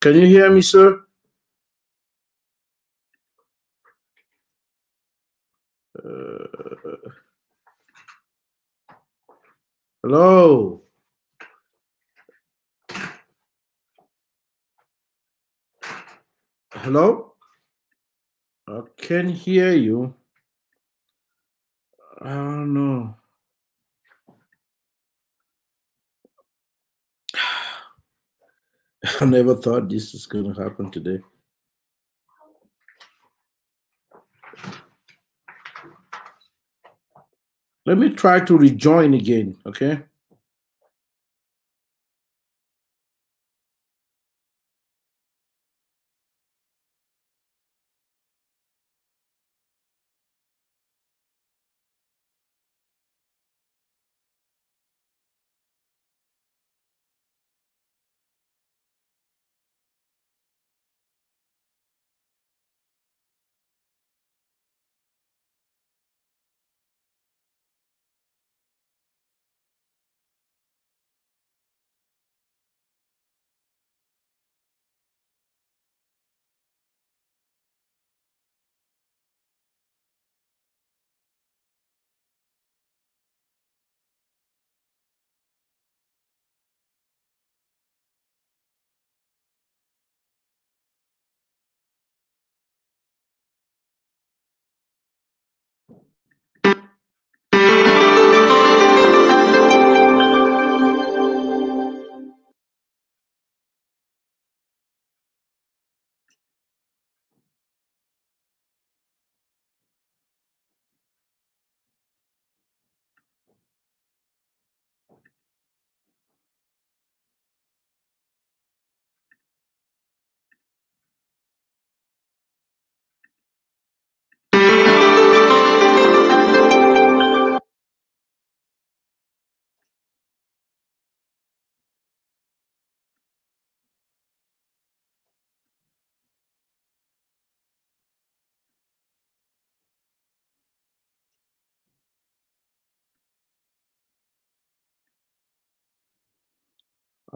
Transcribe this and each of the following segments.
Can you hear me, sir? Hello? Hello? I can hear you. I don't know. I never thought this was going to happen today. Let me try to rejoin again, okay?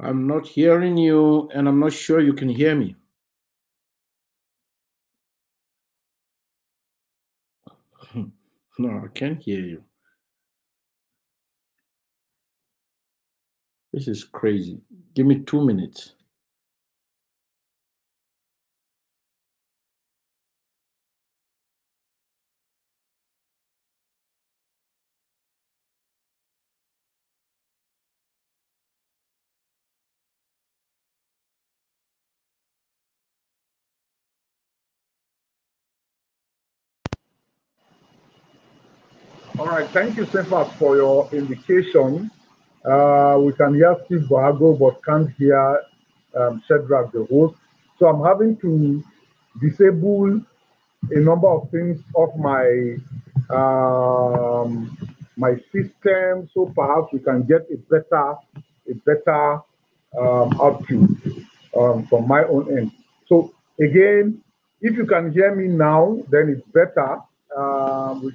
I'm not hearing you, and I'm not sure you can hear me. No, I can't hear you. This is crazy. Give me 2 minutes. All right, thank you, Sefas, for your indication. We can hear Steve Boago, but can't hear Shedrack, the host. So I'm having to disable a number of things off my my system, so perhaps we can get a better output from my own end. So again, if you can hear me now, then it's better. We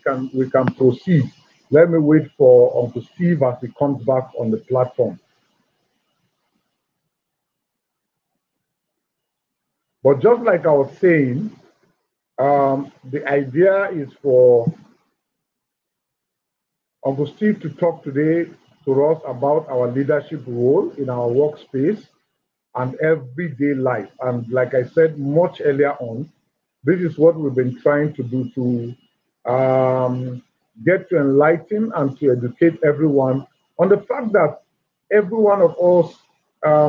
can proceed. Let me wait for Uncle Steve as he comes back on the platform. But just like I was saying, the idea is for Uncle Steve to talk today to us about our leadership role in our workspace and everyday life. And like I said much earlier on, this is what we've been trying to do to get to enlighten and to educate everyone on the fact that every one of us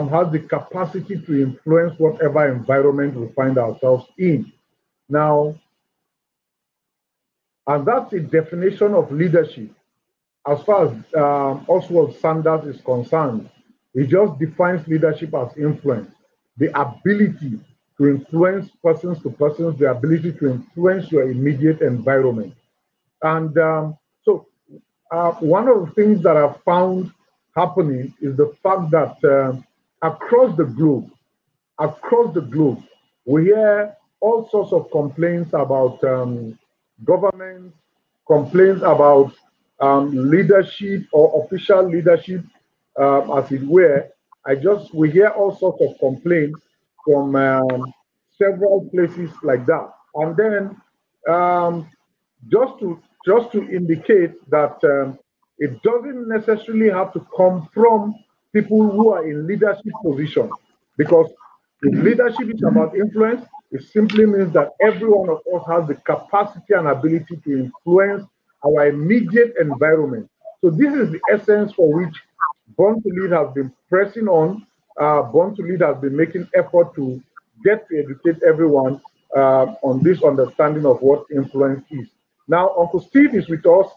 has the capacity to influence whatever environment we find ourselves in. Now, and that's the definition of leadership. As far as Oswald Sanders is concerned, he just defines leadership as influence, the ability to influence persons to persons, the ability to influence your immediate environment. And so one of the things that I've found happening is the fact that across the globe, we hear all sorts of complaints about governments, complaints about leadership or official leadership, as it were. We hear all sorts of complaints, from several places like that. And then um, just to indicate that it doesn't necessarily have to come from people who are in leadership position, because if leadership is about influence, it simply means that every one of us has the capacity and ability to influence our immediate environment. So this is the essence for which Born to Lead has been pressing on. Born to Lead has been making effort to get to educate everyone on this understanding of what influence is. Now, Uncle Steve is with us.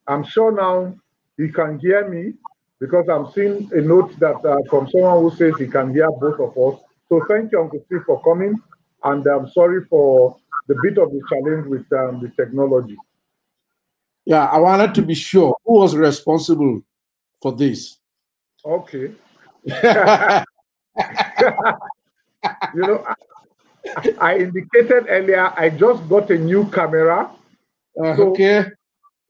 I'm sure now he can hear me, because I'm seeing a note that from someone who says he can hear both of us. So thank you, Uncle Steve, for coming. And I'm sorry for the bit of the challenge with the technology. Yeah, I wanted to be sure who was responsible for this. Okay. You know, I indicated earlier, I just got a new camera. So Okay.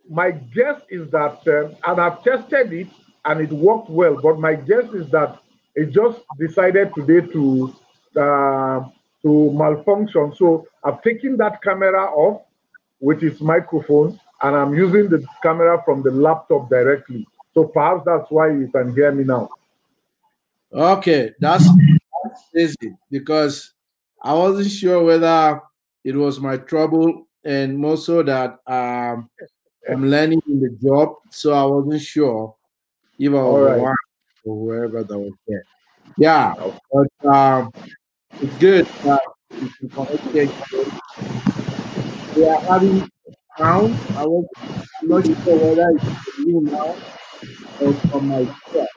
my guess is that, and I've tested it and it worked well, but my guess is that it just decided today to malfunction. So I've taken that camera off with its microphone, and I'm using the camera from the laptop directly. So perhaps that's why you can hear me now. Okay, that's easy, because I wasn't sure whether it was my trouble, and more so that I'm learning in the job, so I wasn't sure if I All was the right. one or whoever that was there. Yeah, but it's good that we can connect here. We are having sound. I'm not sure whether it's from you now or from myself.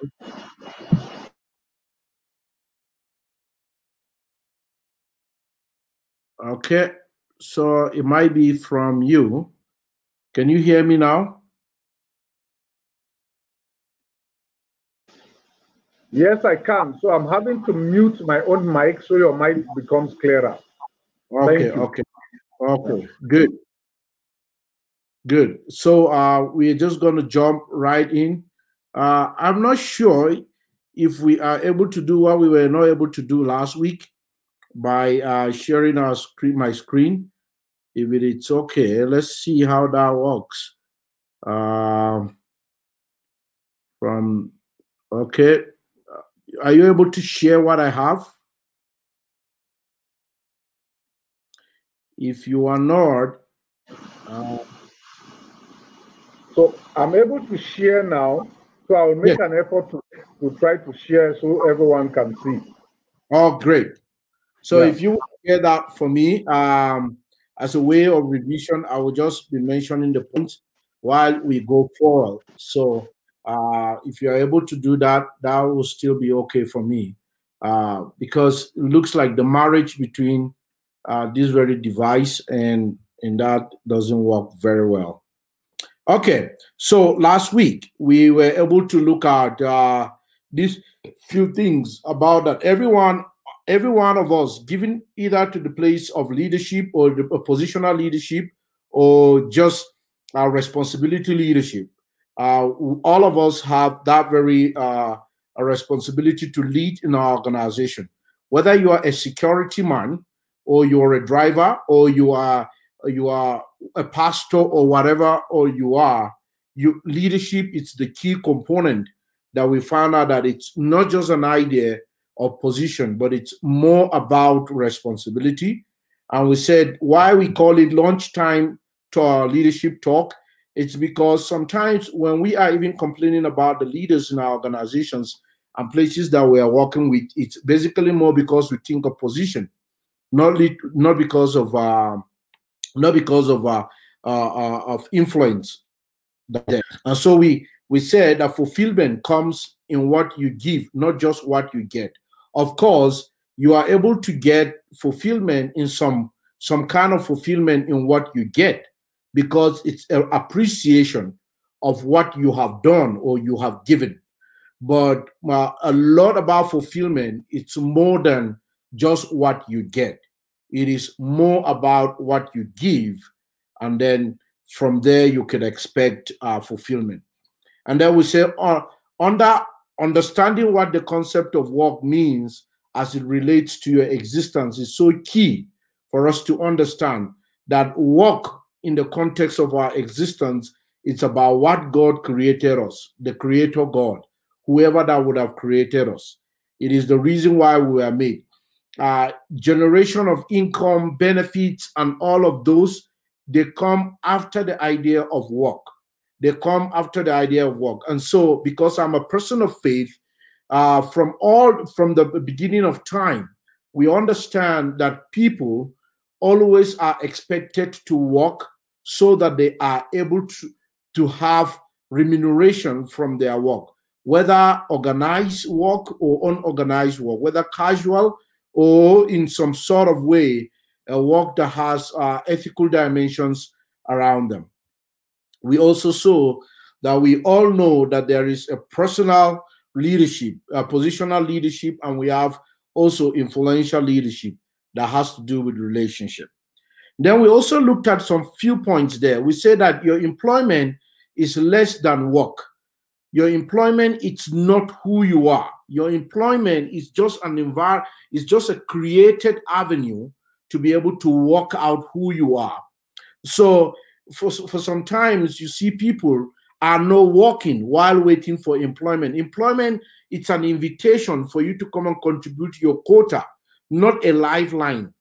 Okay, so it might be from you. Can you hear me now? Yes, I can. So I'm having to mute my own mic so your mic becomes clearer. Okay, Thank you. okay, okay, good, good. So we're just going to jump right in. I'm not sure if we are able to do what we were not able to do last week by sharing our screen, my screen. If it's okay, let's see how that works. Um, from okay, are you able to share what I have? If you are not, uh, So I'm able to share now. So I'll yes. make an effort to try to share so everyone can see. Oh, great. So Yeah. if you hear that for me, as a way of revision, I will just be mentioning the points while we go forward. So if you are able to do that, that will still be okay for me, because it looks like the marriage between this very device and that doesn't work very well. Okay, so last week we were able to look at these few things about that every one of us, given either to the place of leadership or the positional leadership or just responsibility leadership, all of us have that very a responsibility to lead in our organization. Whether you are a security man, or you're a driver, or you are a pastor, or whatever, or you leadership, it's the key component that we found out that it's not just an idea of position, but it's more about responsibility. And we said why we call it lunchtime to our leadership talk. It's because sometimes when we are even complaining about the leaders in our organizations and places that we are working with, it's basically more because we think of position, not because of of influence. And so we said that fulfillment comes in what you give, not just what you get. Of course, you are able to get fulfillment in some kind of fulfillment in what you get, because it's an appreciation of what you have done or you have given. But a lot about fulfillment, it's more than just what you get. It is more about what you give, and then from there you can expect fulfillment. And then we say, under understanding what the concept of work means as it relates to your existence is so key for us to understand that work in the context of our existence, it's about what God created us, the creator God, whoever that would have created us. It is the reason why we were made. Generation of income, benefits, and all of those, they come after the idea of work. They come after the idea of work. And so, because I'm a person of faith, from the beginning of time, we understand that people always are expected to work so that they are able to have remuneration from their work, whether organized work or unorganized work, whether casual or in some sort of way, a work that has ethical dimensions around them. We also saw that we all know that there is a personal leadership, positional leadership, and we have also influential leadership that has to do with relationship. Then we also looked at some few points there. We said that your employment is less than work. Your employment, it's not who you are. Your employment is just is just a created avenue to be able to work out who you are. So for sometimes you see people are not working while waiting for employment. Employment, it's an invitation for you to come and contribute your quota, not a lifeline.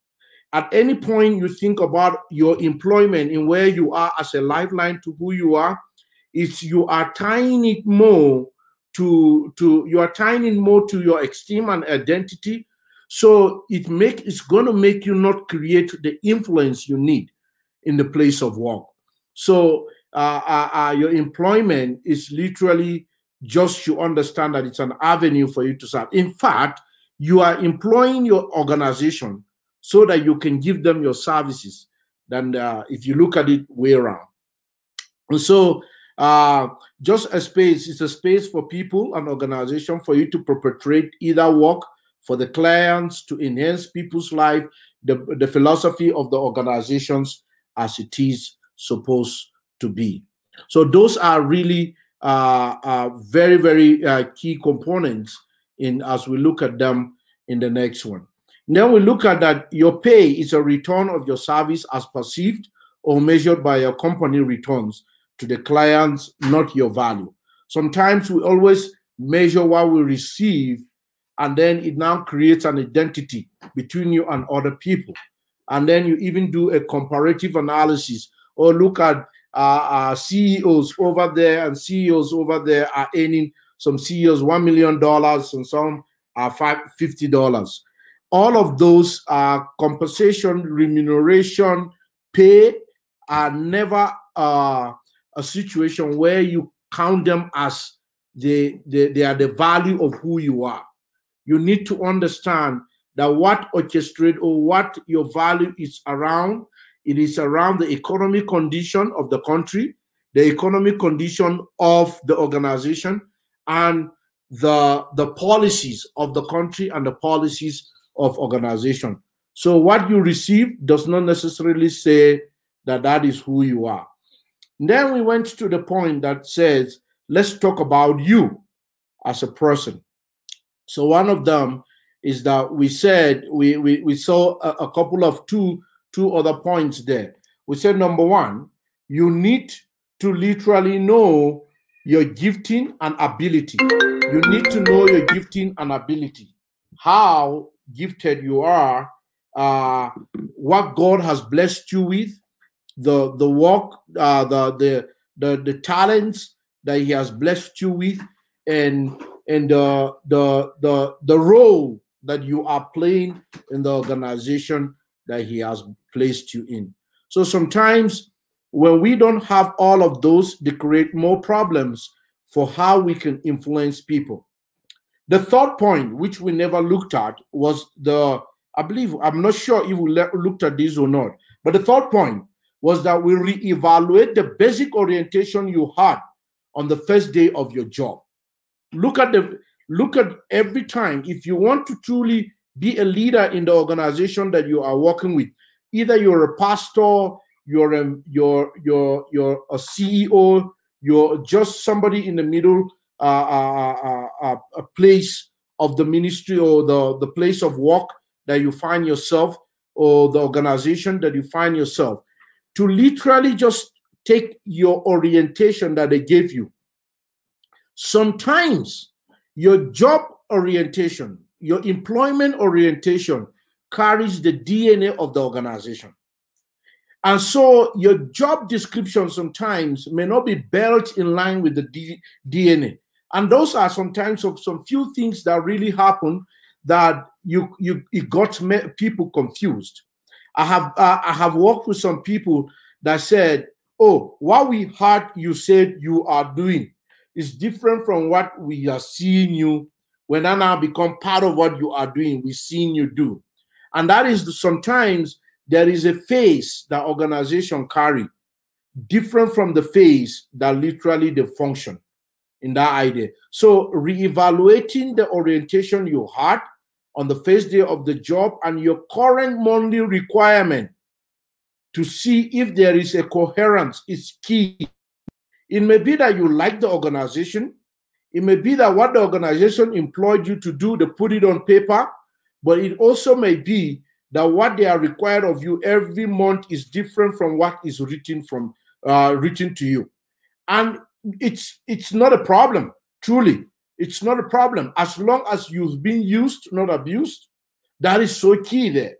At any point you think about your employment and where you are as a lifeline to who you are, it's you are tying it more to your esteem and identity. So it's going to make you not create the influence you need in the place of work. So your employment is literally just to understand that it's an avenue for you to serve. In fact, you are employing your organization so that you can give them your services than if you look at it way around. And so just a space, it's a space for people and organization for you to perpetrate either work for the clients to enhance people's life, the philosophy of the organizations as it is supposed to be. So those are really very, very key components as we look at them in the next one. And then we look at that your pay is a return of your service as perceived or measured by your company returns to the clients, not your value. Sometimes we always measure what we receive, and then it now creates an identity between you and other people. And then you even do a comparative analysis or look at CEOs over there, and CEOs over there are earning, some CEOs $1 million and some are $50. All of those compensation, remuneration, pay are never a situation where you count them as they are the value of who you are. You need to understand that what orchestrate or what your value is around, it is around the economic condition of the country, the economic condition of the organization, and the policies of the country and the policies of organization. So what you receive does not necessarily say that that is who you are. And then we went to the point that says, let's talk about you as a person. So one of them is that we said, we saw a couple of two other points there. We said, number one, you need to literally know your gifting and ability. You need to know your gifting and ability, how gifted you are, what God has blessed you with, the work, the talents that He has blessed you with, and the role that you are playing in the organization that He has placed you in. So sometimes when we don't have all of those, they create more problems for how we can influence people. The third point, which we never looked at, was I'm not sure if we looked at this or not, but the third point was that we reevaluate the basic orientation you had on the first day of your job. Look at every time, if you want to truly be a leader in the organization that you are working with, either you're a pastor, you're a CEO, you're just somebody in the middle, a place of the ministry or the place of work that you find yourself, or the organization that you find yourself, to literally just take your orientation that they gave you. Sometimes your job orientation, your employment orientation carries the DNA of the organization. And so your job description sometimes may not be built in line with the DNA. And those are sometimes some few things that really happen that it got people confused. I have worked with some people that said, oh, what we heard you said you are doing is different from what we are seeing you. When that now become part of what you are doing, we're seeing you do. And that is sometimes there is a face that organization carry different from the face that literally they function in that idea. So reevaluating the orientation you had on the first day of the job and your current monthly requirement to see if there is a coherence is key. It may be that you like the organization. It may be that what the organization employed you to do, they put it on paper, but it also may be that what they are required of you every month is different from what is written to you. And it's not a problem, truly. It's not a problem. As long as you've been used, not abused, that is so key there.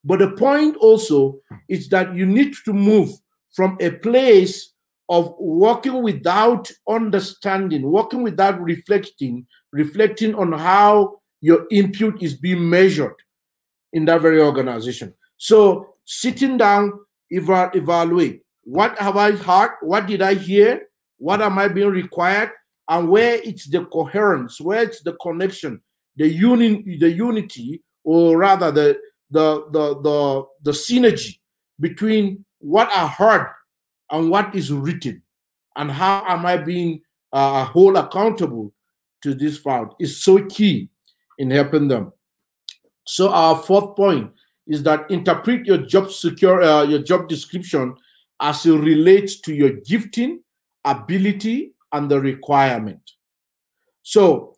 But the point also is that you need to move from a place of working without understanding, working without reflecting on how your input is being measured in that very organization. So sitting down, evaluate. What have I heard? What did I hear? What am I being required? And where it's the coherence, where it's the connection, the unity, or rather the synergy between what I heard and what is written, and how am I being held accountable to this fact is so key in helping them. So our fourth point is that interpret your job description as it relates to your gifting, ability, and the requirement. So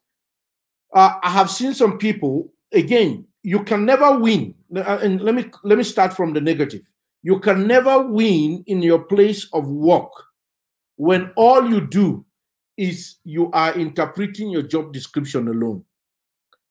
I have seen some people, again, you can never win. And let me start from the negative. You can never win in your place of work when all you do is you are interpreting your job description alone.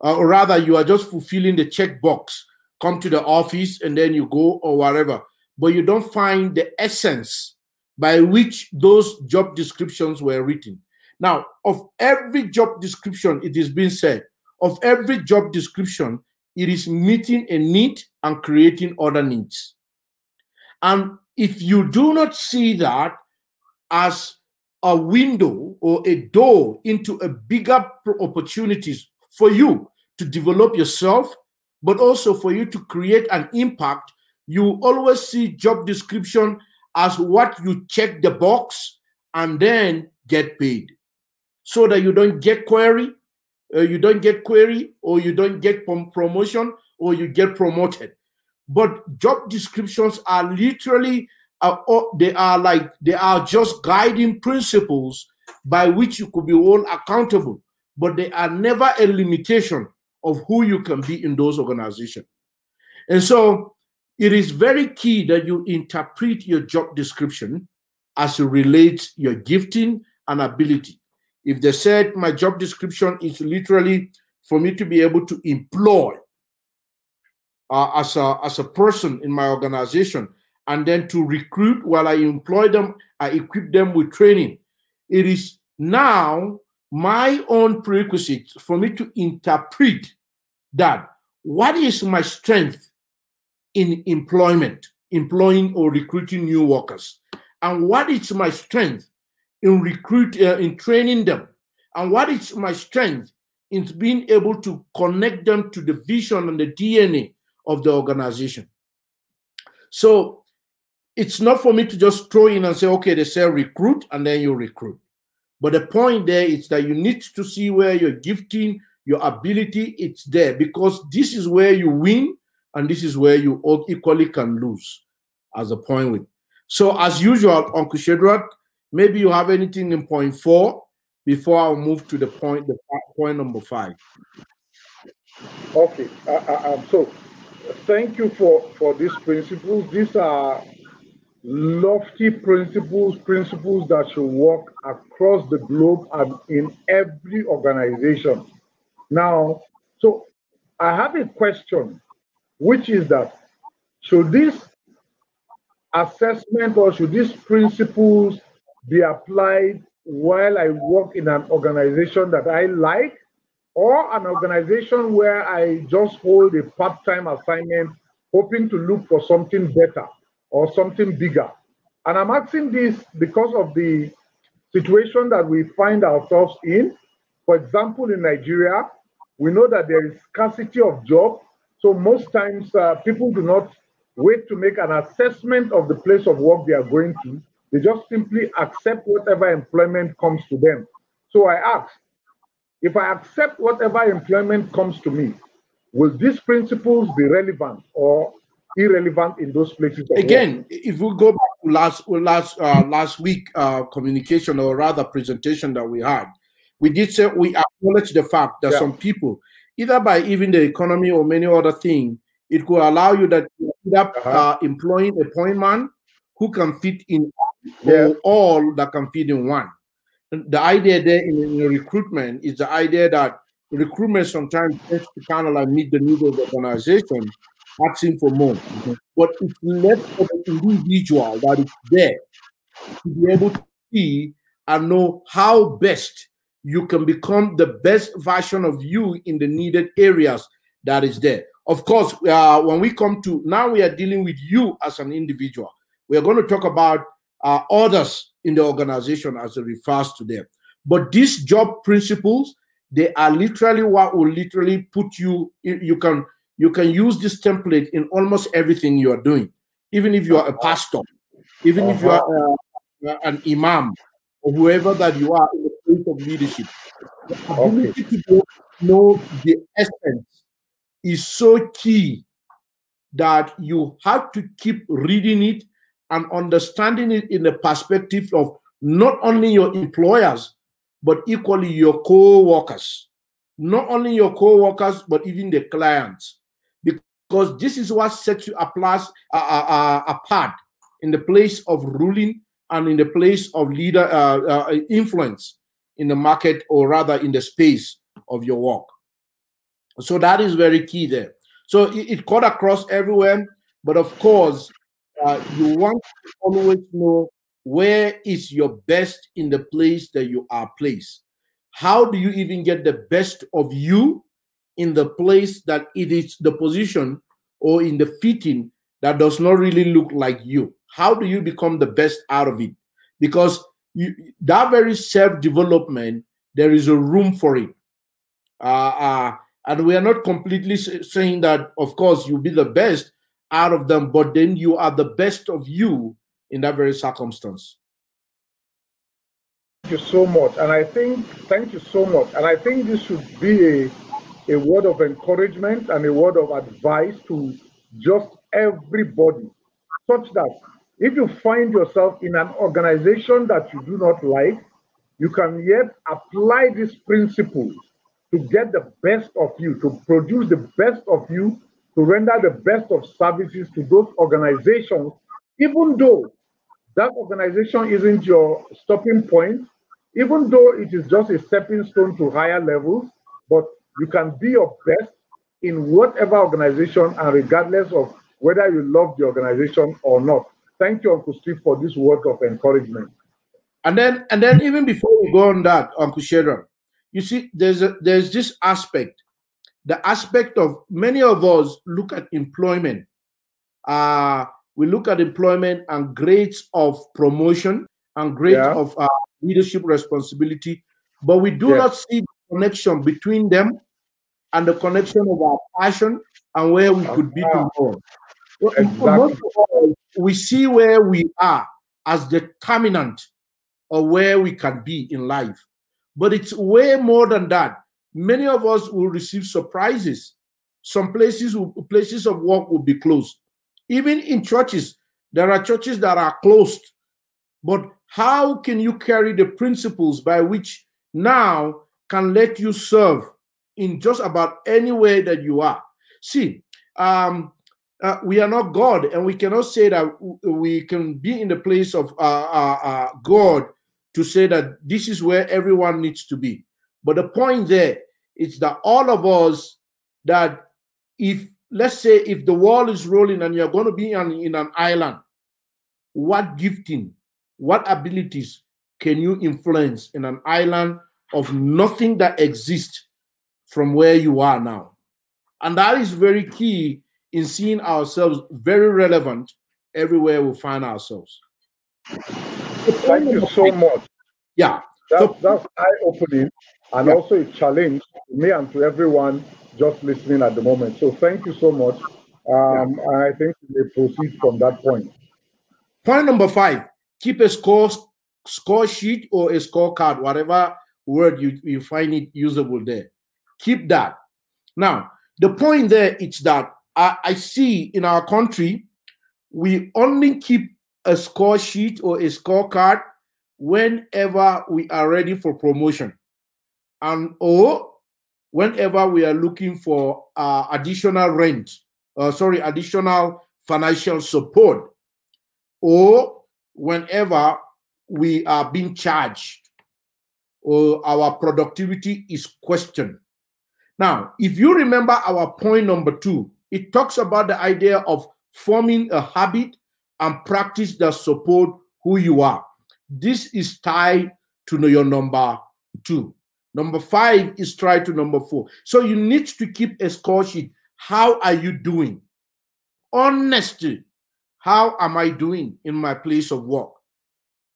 Or rather, you are just fulfilling the checkbox, come to the office and then you go or whatever. But you don't find the essence by which those job descriptions were written. Now, of every job description, it is being said, of every job description, it is meeting a need and creating other needs. And if you do not see that as a window or a door into a bigger opportunities for you to develop yourself, but also for you to create an impact, you always see job description as what you check the box and then get paid, so that you don't get query, or you don't get promotion, or you get promoted. But job descriptions are literally, they are just guiding principles by which you could be held accountable, but they are never a limitation of who you can be in those organizations. And so it is very key that you interpret your job description as it relates your gifting and ability. If they said my job description is literally for me to be able to employ as a person in my organization, and then to recruit while I employ them, I equip them with training, it is now my own prerequisite for me to interpret that. What is my strength in employing or recruiting new workers? And what is my strength in training them? And what is my strength in being able to connect them to the vision and the DNA of the organization? So it's not for me to just throw in and say, okay, they say recruit, and then you recruit. But the point there is that you need to see where your gifting, your ability, it's there, because this is where you win and this is where you equally can lose as a point with. So as usual, Uncle Shedrack, maybe you have anything in point 4 before I'll move to the point number 5. Okay. So thank you for these principles. These are lofty principles that should work across the globe and in every organization. Now, so I have a question, which is that should this assessment or should these principles be applied while I work in an organization that I like, or an organization where I just hold a part-time assignment hoping to look for something better or something bigger? And I'm asking this because of the situation that we find ourselves in. For example, in Nigeria, we know that there is scarcity of jobs. So most times people do not wait to make an assessment of the place of work they are going to. They just simply accept whatever employment comes to them. So I ask, if I accept whatever employment comes to me, will these principles be relevant or irrelevant in those places of Again, work? if we go back to last week communication, or rather presentation that we had, we did say we acknowledge the fact that Yeah. some people, either by even the economy or many other things, it could allow you that you end up employing a point man who can fit in Yes. or all that can fit in one. The idea there in recruitment is the idea that recruitment sometimes tends to kind of like meet the needs of the organization, asking for more. But it's left for the individual that is there to be able to see and know how best you can become the best version of you in the needed areas that is there. Of course, when we come to now, we are dealing with you as an individual. We are going to talk about others in the organization as it refers to them. But these job principles, they are literally what will literally put you. You can use this template in almost everything you are doing, even if you are a pastor, even if you are an imam, or whoever that you are in the place of leadership. The ability to know the essence is so key that you have to keep reading it and understanding it in the perspective of not only your employers, but equally your co-workers. Not only your co-workers, but even the clients. Because this is what sets you apart in the place of ruling and in the place of leader influence in the market, or rather in the space of your work. So that is very key there. So it cut across everywhere, but of course, you want to always know where is your best in the place that you are placed. How do you even get the best of you in the place that it is the position or in the fitting that does not really look like you? How do you become the best out of it? Because that very self-development, there is a room for it. And we are not completely saying that, of course, you'll be the best out of them, but then you are the best of you in that very circumstance. Thank you so much. And I think, thank you so much. And I think this should be a word of encouragement and a word of advice to just everybody, such that if you find yourself in an organization that you do not like, you can yet apply these principles to get the best of you, to produce the best of you, to render the best of services to those organizations, even though that organization isn't your stopping point, even though it is just a stepping stone to higher levels, but you can be your best in whatever organization, and regardless of whether you love the organization or not. Thank you, Uncle Steve, for this word of encouragement. And then even before we go on that, Uncle Shedra, you see, there's this aspect, the aspect of many of us look at employment. We look at employment and grades of promotion and grades of leadership responsibility, but we do not see the connection between them and the connection of our passion and where we could be tomorrow. Exactly. We see where we are as determinant of where we can be in life. But it's way more than that. Many of us will receive surprises. Some places of work will be closed. Even in churches, there are churches that are closed. But how can you carry the principles by which now can let you serve in just about any way that you are. See, we are not God, and we cannot say that we can be in the place of God to say that this is where everyone needs to be. But the point there is that all of us, that if, let's say, if the world is rolling and you're going to be in an island, what gifting, what abilities can you influence in an island of nothing that exists from where you are now? And that is very key in seeing ourselves very relevant everywhere we find ourselves. Thank you so much. Yeah. That's eye-opening and also a challenge to me and to everyone just listening at the moment. So thank you so much. I think we may proceed from that point. Point number 5, keep a score sheet or a scorecard, whatever word you find it usable there. Keep that. Now, the point there is that I see in our country, we only keep a score sheet or a scorecard whenever we are ready for promotion, and or whenever we are looking for additional financial support, or whenever we are being charged or our productivity is questioned. Now, if you remember our point number 2, it talks about the idea of forming a habit and practice that support who you are. This is tied to your number 2. Number 5 is tied to number 4. So you need to keep a score sheet. How are you doing? Honesty. How am I doing in my place of work?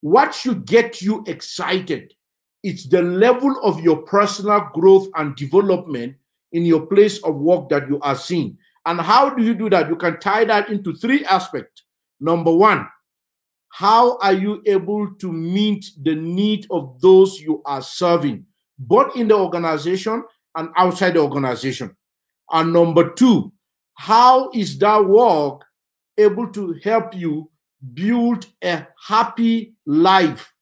What should get you excited? It's the level of your personal growth and development in your place of work that you are seeing. And how do you do that? You can tie that into 3 aspects. Number 1, how are you able to meet the need of those you are serving, both in the organization and outside the organization? And number 2, how is that work able to help you build a happy life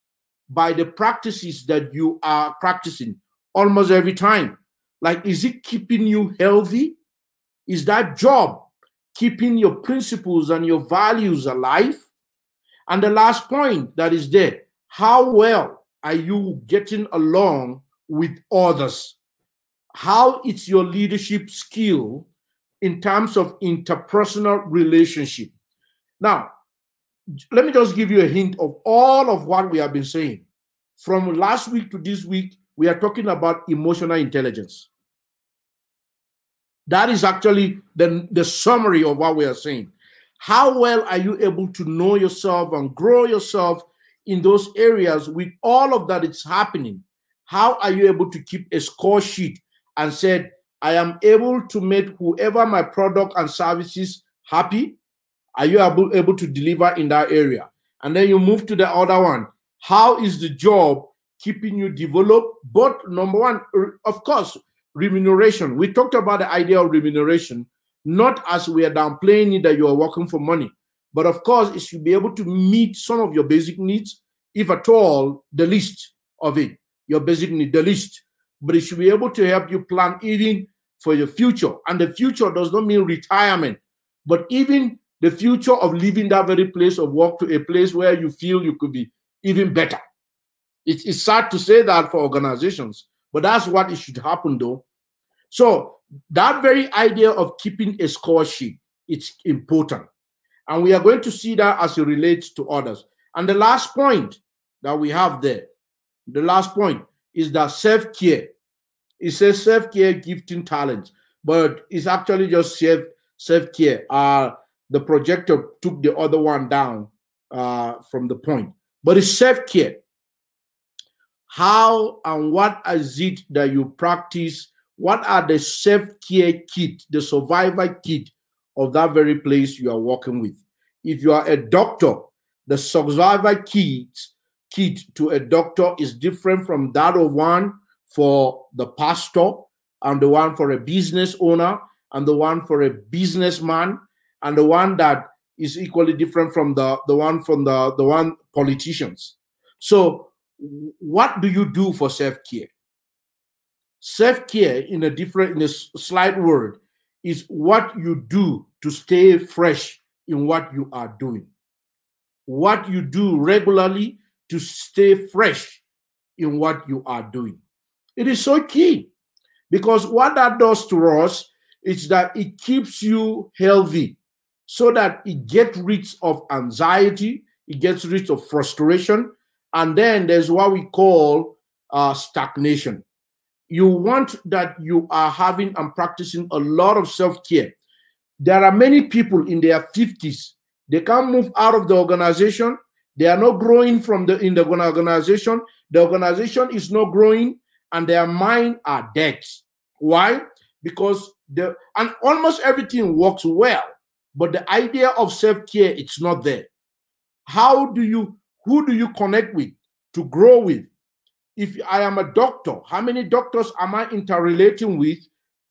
by the practices that you are practicing almost every time? Like, is it keeping you healthy? Is that job keeping your principles and your values alive? And the last point that is there, how well are you getting along with others? How is your leadership skill in terms of interpersonal relationship? Now, let me just give you a hint of all of what we have been saying. From last week to this week, we are talking about emotional intelligence. That is actually the summary of what we are saying. How well are you able to know yourself and grow yourself in those areas with all of that is happening? How are you able to keep a score sheet and said, I am able to make whoever my product and services happy? Are you able to deliver in that area? And then you move to the other one. How is the job keeping you developed? But number 1, of course, remuneration. We talked about the idea of remuneration, not as we are downplaying it that you are working for money, but of course, it should be able to meet some of your basic needs, if at all, the least of it, your basic need, the least. But it should be able to help you plan even for your future. And the future does not mean retirement, but even the future of leaving that very place of work to a place where you feel you could be even better. It's sad to say that for organizations, but that's what it should happen though. So that very idea of keeping a score sheet, it's important. And we are going to see that as it relates to others. And the last point that we have there, the last point is that self-care. It says self-care, gifting, talents, but it's actually just self-care. The projector took the other one down from the point, but it's self-care. How and what is it that you practice? What are the self-care kit, the survival kit of that very place you are working with? If you are a doctor, the survival kit to a doctor is different from that of one for the pastor, and the one for a business owner, and the one for a businessman, and the one that is equally different from the one politicians. So what do you do for self-care? Self-care, in a slight word, is what you do to stay fresh in what you are doing. What you do regularly to stay fresh in what you are doing. It is so key, because what that does to us is that it keeps you healthy, so that it gets rid of anxiety, it gets rid of frustration, and then there's what we call stagnation. You want that you are having and practicing a lot of self-care. There are many people in their 50s, they can't move out of the organization. They are not growing in the organization. The organization is not growing, and their mind are dead. Why? Because and almost everything works well, but the idea of self-care, it's not there. Who do you connect with to grow with? If I am a doctor, how many doctors am I interrelating with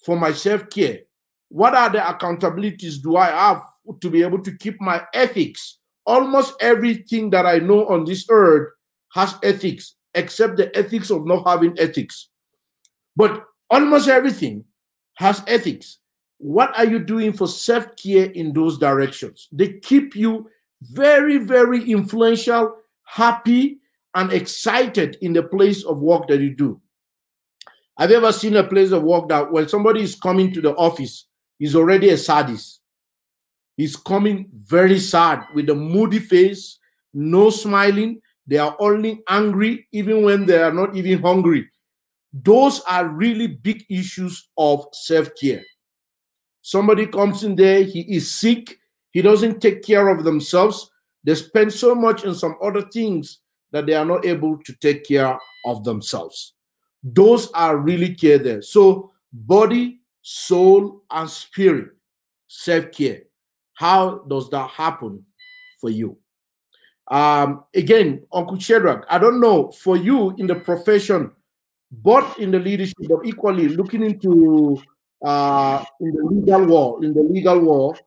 for my self-care? What are the accountabilities do I have to be able to keep my ethics? Almost everything that I know on this earth has ethics, except the ethics of not having ethics. But almost everything has ethics. What are you doing for self-care in those directions? They keep you very, very influential, happy, and excited in the place of work that you do. Have you ever seen a place of work that when somebody is coming to the office, he's already a sadist? He's coming very sad with a moody face, no smiling. They are only angry even when they are not even hungry. Those are really big issues of self-care. Somebody comes in there, he is sick, he doesn't take care of themselves. They spend so much on some other things that they are not able to take care of themselves. Those are really care there. So body, soul, and spirit, self-care. How does that happen for you? Again, Uncle Shedrack, I don't know, for you in the profession, both in the leadership, but equally looking into in the legal world,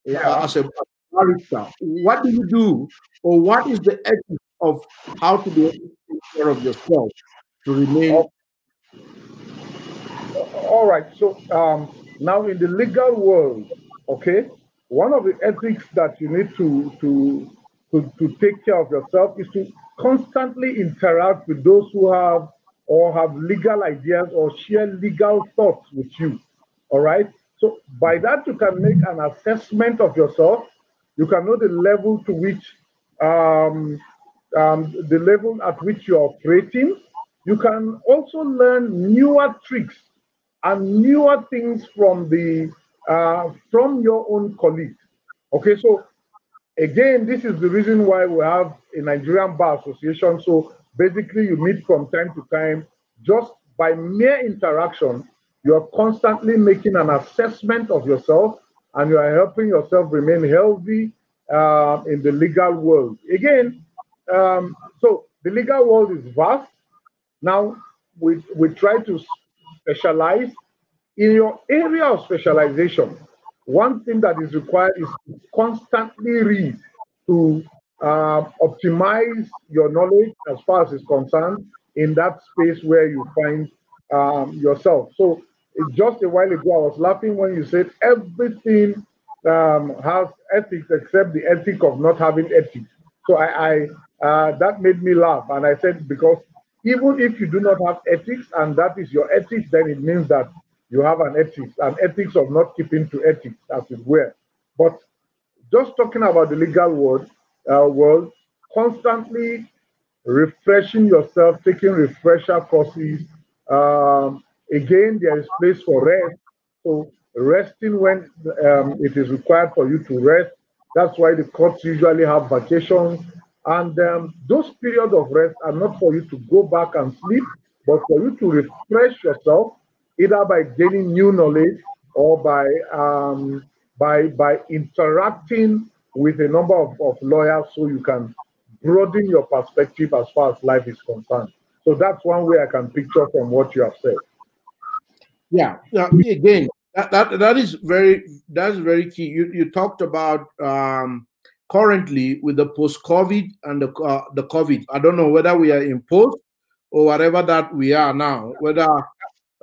as a barrister, what do you do, or what is the ethics of how to be able to take care of yourself to remain? All right. So now in the legal world, okay, one of the ethics that you need to take care of yourself is to constantly interact with those who have or have legal ideas or share legal thoughts with you. All right. So by that you can make an assessment of yourself. You can know the level to which the level at which you're operating. You can also learn newer tricks and newer things from your own colleagues. Okay, so again, this is the reason why we have a Nigerian Bar Association. So basically, you meet from time to time. Just by mere interaction, you are constantly making an assessment of yourself, and you are helping yourself remain healthy in the legal world. Again, so the legal world is vast. Now, we try to specialize in your area of specialization. One thing that is required is to constantly read to optimize your knowledge as far as is concerned in that space where you find yourself. So just a while ago, I was laughing when you said everything has ethics except the ethic of not having ethics. So that made me laugh, and I said, because even if you do not have ethics and that is your ethics, then it means that you have an ethics of not keeping to ethics, as it were. But just talking about the legal world, constantly refreshing yourself, taking refresher courses. Again, there is place for rest. So resting when it is required for you to rest. That's why the courts usually have vacations. And those periods of rest are not for you to go back and sleep, but for you to refresh yourself, either by gaining new knowledge or by interacting with a number of lawyers, so you can broaden your perspective as far as life is concerned. So that's one way I can picture from what you have said. Yeah. Again, that's very key. You talked about currently with the post-COVID and the COVID. I don't know whether we are in post or whatever that we are now, whether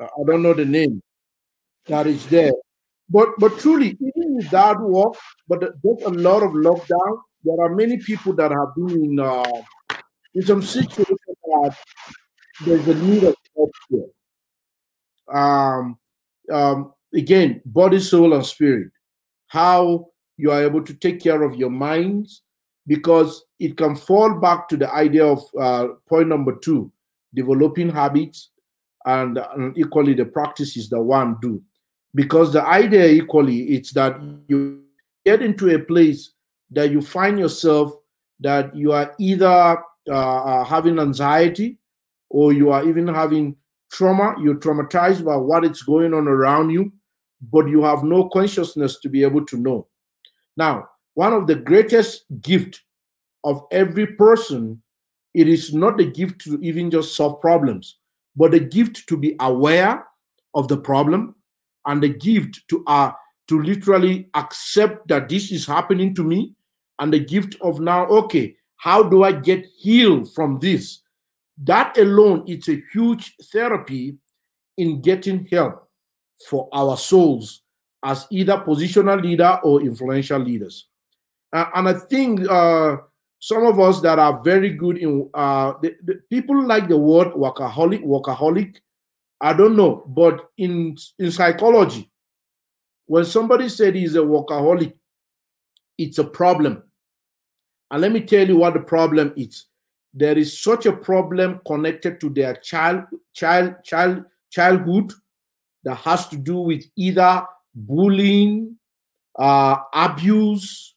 I don't know the name that is there. But truly, even with that work, but there's a lot of lockdown. There are many people that have been in some situations that there's a need of help here. Um, Again, body, soul, and spirit. How you are able to take care of your minds, because it can fall back to the idea of point number 2, developing habits, and equally the practices that one do. Because the idea equally, it's that you get into a place that you find yourself that you are either having anxiety, or you are even having trauma. You're traumatized by what is going on around you, but you have no consciousness to be able to know. Now, one of the greatest gift of every person, it is not the gift to even just solve problems, but the gift to be aware of the problem, and the gift to literally accept that this is happening to me, and the gift of now, okay, how do I get healed from this? That alone, it's a huge therapy in getting help for our souls as either positional leader or influential leaders. And I think some of us that are very good in the people like the word workaholic. I don't know, but in psychology, when somebody said he's a workaholic, it's a problem. And let me tell you what the problem is. There is such a problem connected to their childhood that has to do with either bullying, abuse,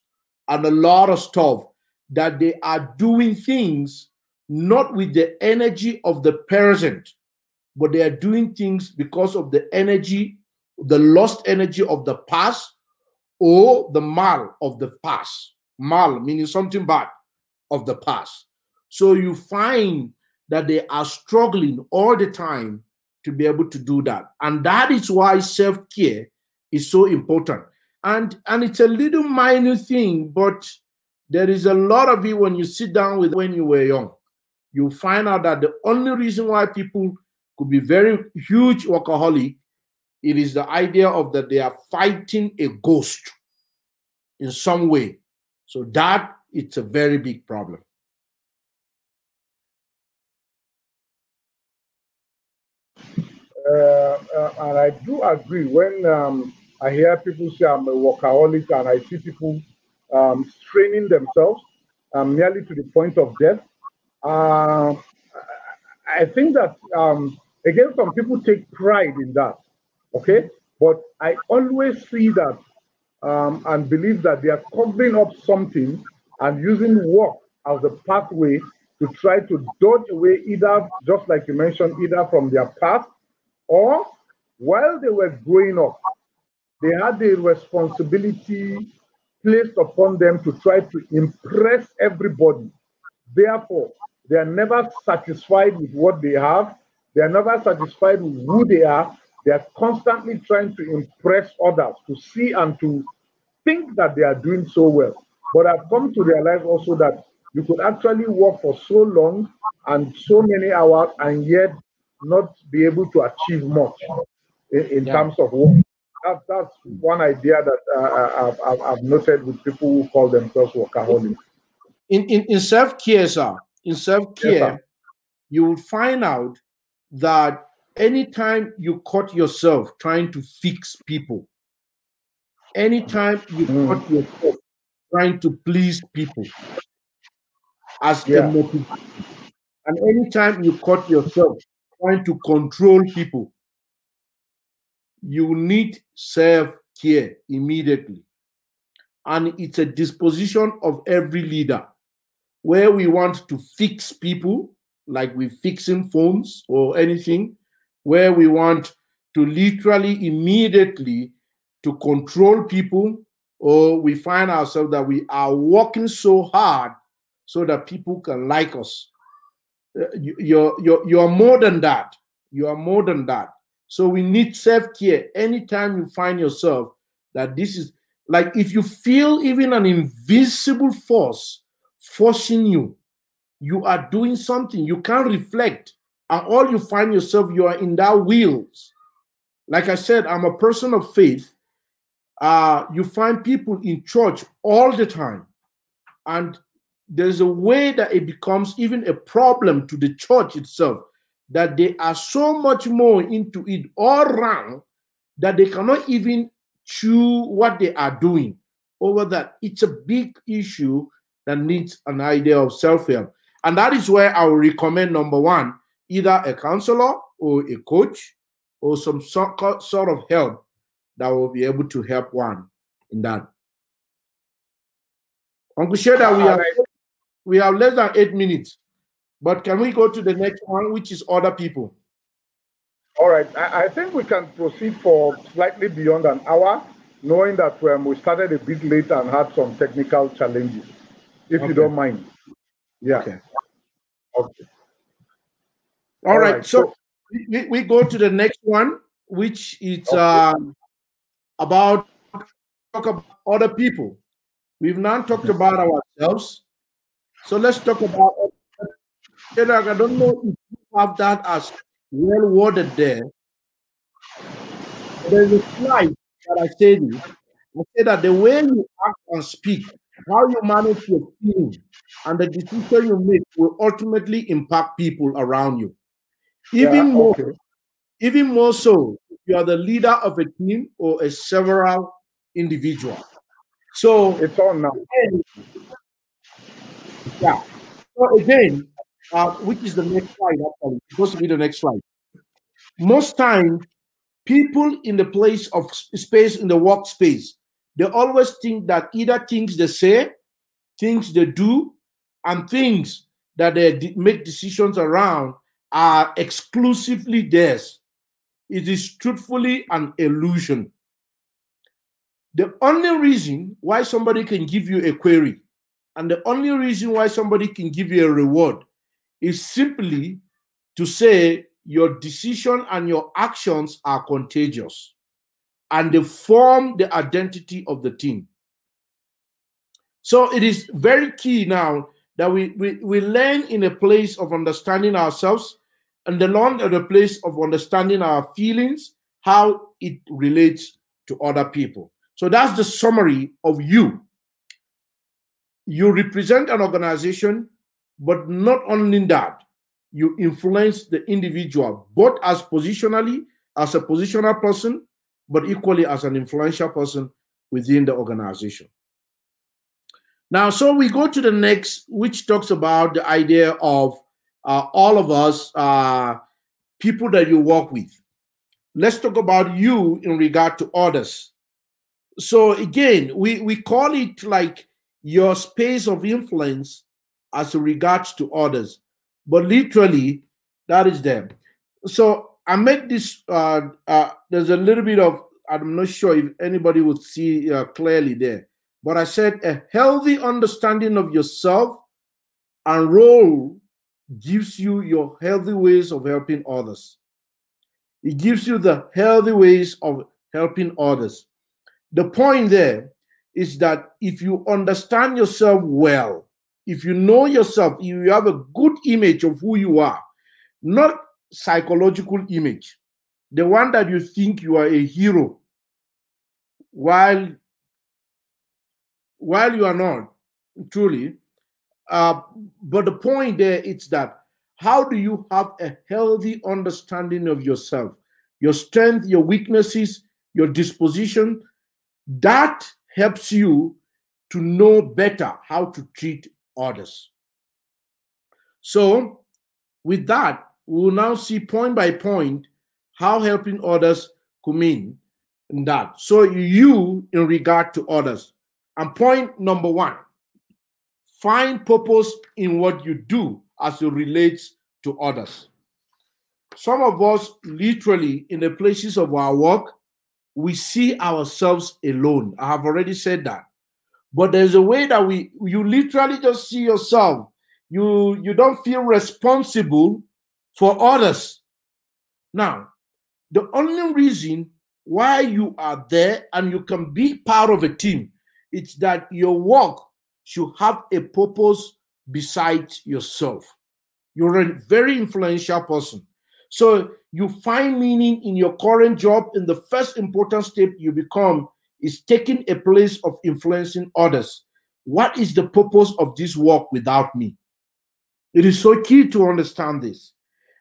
and a lot of stuff, that they are doing things not with the energy of the present, but they are doing things because of the energy, the lost energy of the past, or the mal of the past. Mal meaning something bad of the past. So you find that they are struggling all the time to be able to do that. And that is why self-care is so important. And it's a little minor thing, but there is a lot of it when you sit down with when you were young. You find out that the only reason why people could be very huge workaholic, it is the idea of that they are fighting a ghost in some way. So that it's a very big problem. And I do agree when I hear people say I'm a workaholic, and I see people straining themselves nearly to the point of death. I think that, again, some people take pride in that, okay? But I always see that and believe that they are covering up something and using work as a pathway to try to dodge away, either, just like you mentioned, either from their past, or while they were growing up, they had the responsibility placed upon them to try to impress everybody. Therefore, they are never satisfied with what they have. They are never satisfied with who they are. They are constantly trying to impress others, to see and to think that they are doing so well. But I've come to realize also that you could actually work for so long and so many hours and yet not be able to achieve much in terms of work. That's one idea that I've noted with people who call themselves workaholics. In self-care, sir, in self-care, Yes, you will find out that anytime you cut yourself trying to fix people, anytime you cut yourself trying to please people as a motivation, and anytime you cut yourself trying to control people, you need self-care immediately. And it's a disposition of every leader, where we want to fix people, like we're fixing phones or anything, where we want to literally immediately to control people, or we find ourselves that we are working so hard so that people can like us. You're more than that. You are more than that. So we need self-care. Anytime you find yourself that this is Like if you feel even an invisible force forcing you, you are doing something, you can't reflect, and all you find yourself, you are in that wheels. Like I said, I'm a person of faith. You find people in church all the time, and there's a way that it becomes even a problem to the church itself, that they are so much more into it all around that they cannot even chew what they are doing over that. It's a big issue that needs an idea of self-help. And that is where I will recommend, number one, either a counselor or a coach or some sort of help that will be able to help one in that. Uncle Sheda, we have less than 8 minutes, but can we go to the next one, which is other people? All right. I think we can proceed for slightly beyond an hour, knowing that we started a bit late and had some technical challenges, if you don't mind. Yeah. Okay. Okay. All right. So we go to the next one, which is about talk about other people. We've now talked about ourselves. So let's talk about I don't know if you have that as well worded there. There's a slide that I said this. I say that the way you act and speak, how you manage your feelings, and the decision you make will ultimately impact people around you. Even more so, if you are the leader of a team or a several individual. So it's on now. Yeah. So again, which is the next slide? Actually, it's supposed to be the next slide. Most times, people in the place of space in the workspace, they always think that either things they say, things they do, and things that they make decisions around are exclusively theirs. It is truthfully an illusion. The only reason why somebody can give you a query and the only reason why somebody can give you a reward is simply to say your decision and your actions are contagious and they form the identity of the team. So it is very key now that we learn in a place of understanding ourselves and learn at a place of understanding our feelings, how it relates to other people. So that's the summary of you. You represent an organization, but not only that, you influence the individual, both as positionally, as a positional person, but equally as an influential person within the organization. Now, so we go to the next, which talks about the idea of all of us, people that you work with. Let's talk about you in regard to others. So again, we call it like your space of influence as regards to others, but literally that is them. So I made this, there's a little bit of, I'm not sure if anybody would see clearly there, but I said a healthy understanding of yourself and role gives you your healthy ways of helping others. It gives you the healthy ways of helping others. The point there is that if you understand yourself well, if you know yourself, if you have a good image of who you are, not psychological image, the one that you think you are a hero, while you are not truly. But the point there is that how do you have a healthy understanding of yourself, your strength, your weaknesses, your disposition? That helps you to know better how to treat others. So with that, we will now see point by point how helping others could mean in that. So you in regard to others. And point number one, find purpose in what you do as it relates to others. Some of us literally in the places of our work, we see ourselves alone. I have already said that. But there's a way that you literally just see yourself. You don't feel responsible for others. Now, the only reason why you are there and you can be part of a team, it's that your work should have a purpose besides yourself. You're a very influential person. So you find meaning in your current job, and the first important step you become is taking a place of influencing others. What is the purpose of this work without me? It is so key to understand this.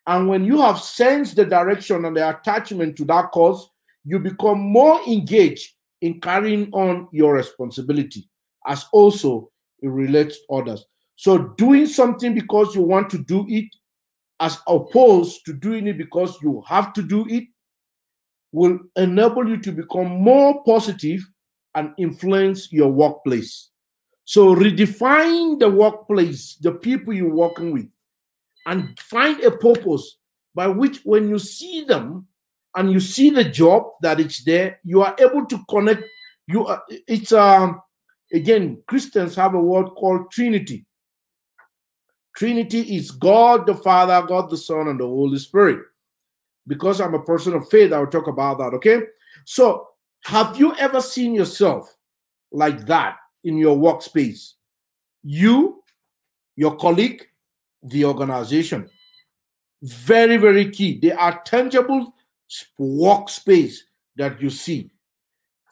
And when you have sensed the direction and the attachment to that cause, you become more engaged in carrying on your responsibility, as also it relates to others. So doing something because you want to do it, as opposed to doing it because you have to do it, will enable you to become more positive and influence your workplace. So redefine the workplace, the people you're working with, and find a purpose by which when you see them and you see the job that it's there, you are able to connect. You are, it's again, Christians have a word called Trinity. Trinity is God the Father, God the Son, and the Holy Spirit. Because I'm a person of faith, I'll talk about that, okay? So have you ever seen yourself like that in your workspace? You, your colleague, the organization. Very, very key. They are tangible workspace that you see.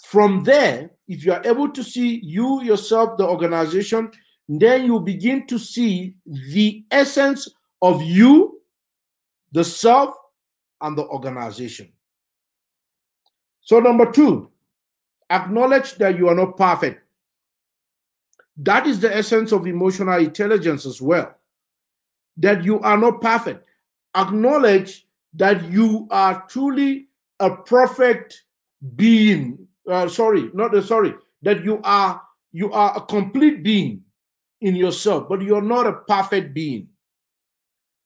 From there, if you are able to see you, yourself, the organization, then you begin to see the essence of you, the self, and the organization. So number 2, acknowledge that you are not perfect. That is the essence of emotional intelligence as well. That you are not perfect. Acknowledge that you are truly a perfect being. That you are a complete being in yourself, but you're not a perfect being.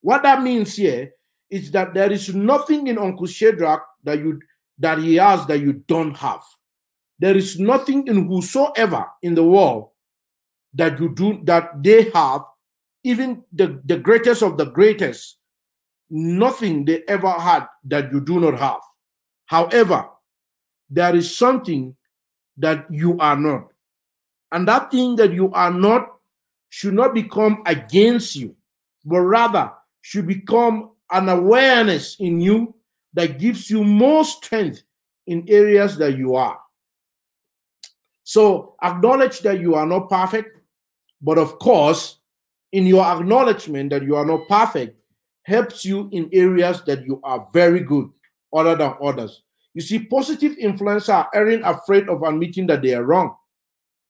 What that means here is that there is nothing in Uncle Shadrach that he has that you don't have. There is nothing in whosoever in the world that you do that they have, even the greatest of the greatest, nothing they ever had that you do not have. However, there is something that you are not. And that thing that you are not should not become against you, but rather should become an awareness in you that gives you more strength in areas that you are. So acknowledge that you are not perfect, but of course, in your acknowledgement that you are not perfect, helps you in areas that you are very good other than others. You see, positive influencers aren't afraid of admitting that they are wrong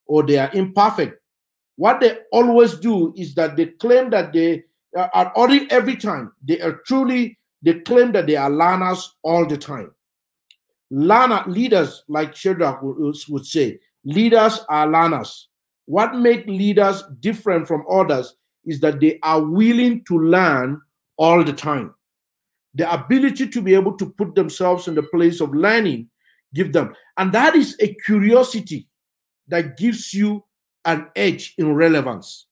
or they are imperfect. What they always do is that they claim that they are every time. They claim that they are learners all the time. Leaders, like Shadrach would say, leaders are learners. What makes leaders different from others is that they are willing to learn all the time. The ability to be able to put themselves in the place of learning, give them. And that is a curiosity that gives you an edge in relevance.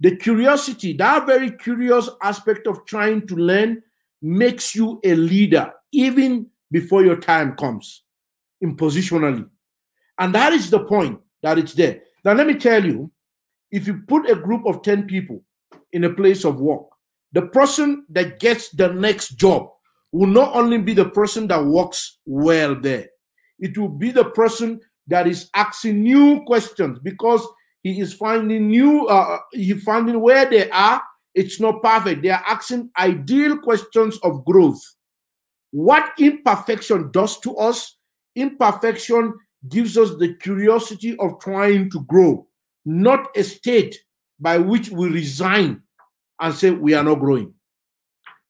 The curiosity, that very curious aspect of trying to learn, makes you a leader even before your time comes, impositionally. And that is the point that it's there. Now, let me tell you, if you put a group of 10 people in a place of work, the person that gets the next job will not only be the person that works well there, it will be the person that is asking new questions because he is finding finding where they are. It's not perfect. They are asking ideal questions of growth. What imperfection does to us, imperfection gives us the curiosity of trying to grow, not a state by which we resign and say we are not growing.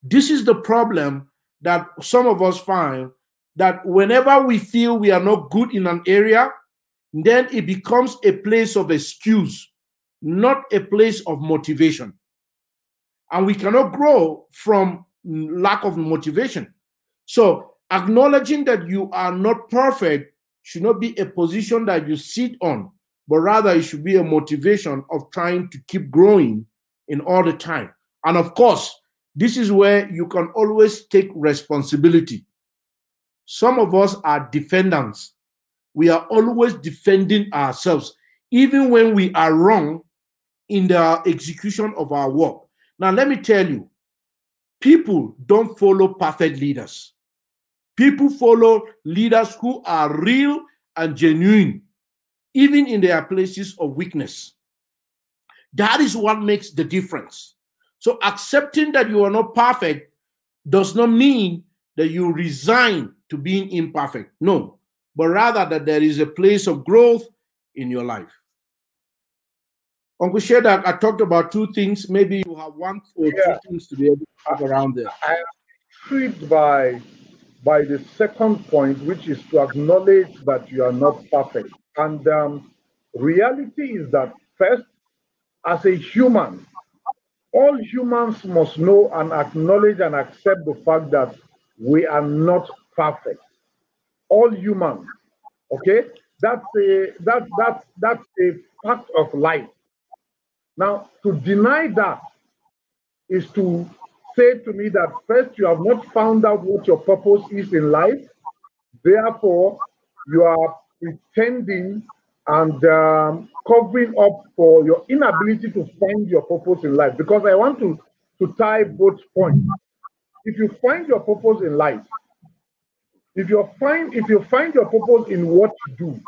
This is the problem that some of us find, that whenever we feel we are not good in an area, then it becomes a place of excuse, not a place of motivation. And we cannot grow from lack of motivation. So acknowledging that you are not perfect should not be a position that you sit on, but rather it should be a motivation of trying to keep growing in all the time. And of course, this is where you can always take responsibility. Some of us are defendants. We are always defending ourselves, even when we are wrong in the execution of our work. Now, let me tell you, people don't follow perfect leaders. People follow leaders who are real and genuine, even in their places of weakness. That is what makes the difference. So accepting that you are not perfect does not mean that you resign to being imperfect. No, but rather that there is a place of growth in your life. Uncle Shedak, I talked about two things. Maybe you have one or two things to be able to talk around there. I am intrigued by the second point, which is to acknowledge that you are not perfect. And reality is that first, as a human, all humans must know and acknowledge and accept the fact that we are not perfect. All humans, okay? That's a fact of life. Now, to deny that is to say to me that first, you have not found out what your purpose is in life. Therefore, you are pretending and covering up for your inability to find your purpose in life. Because I want to tie both points. If you find your purpose in life, if you find your purpose in what you do,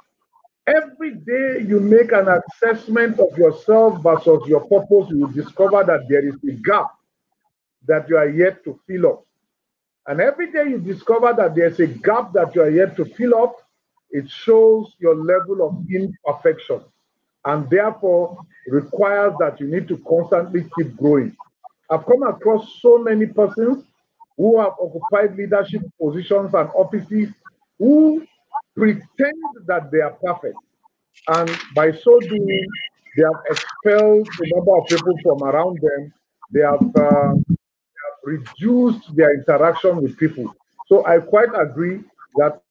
every day you make an assessment of yourself versus your purpose, you will discover that there is a gap that you are yet to fill up. And every day you discover that there's a gap that you are yet to fill up, it shows your level of imperfection, and therefore requires that you need to constantly keep growing. I've come across so many persons who have occupied leadership positions and offices who pretend that they are perfect. And by so doing, they have expelled a number of people from around them. They have reduced their interaction with people. So I quite agree that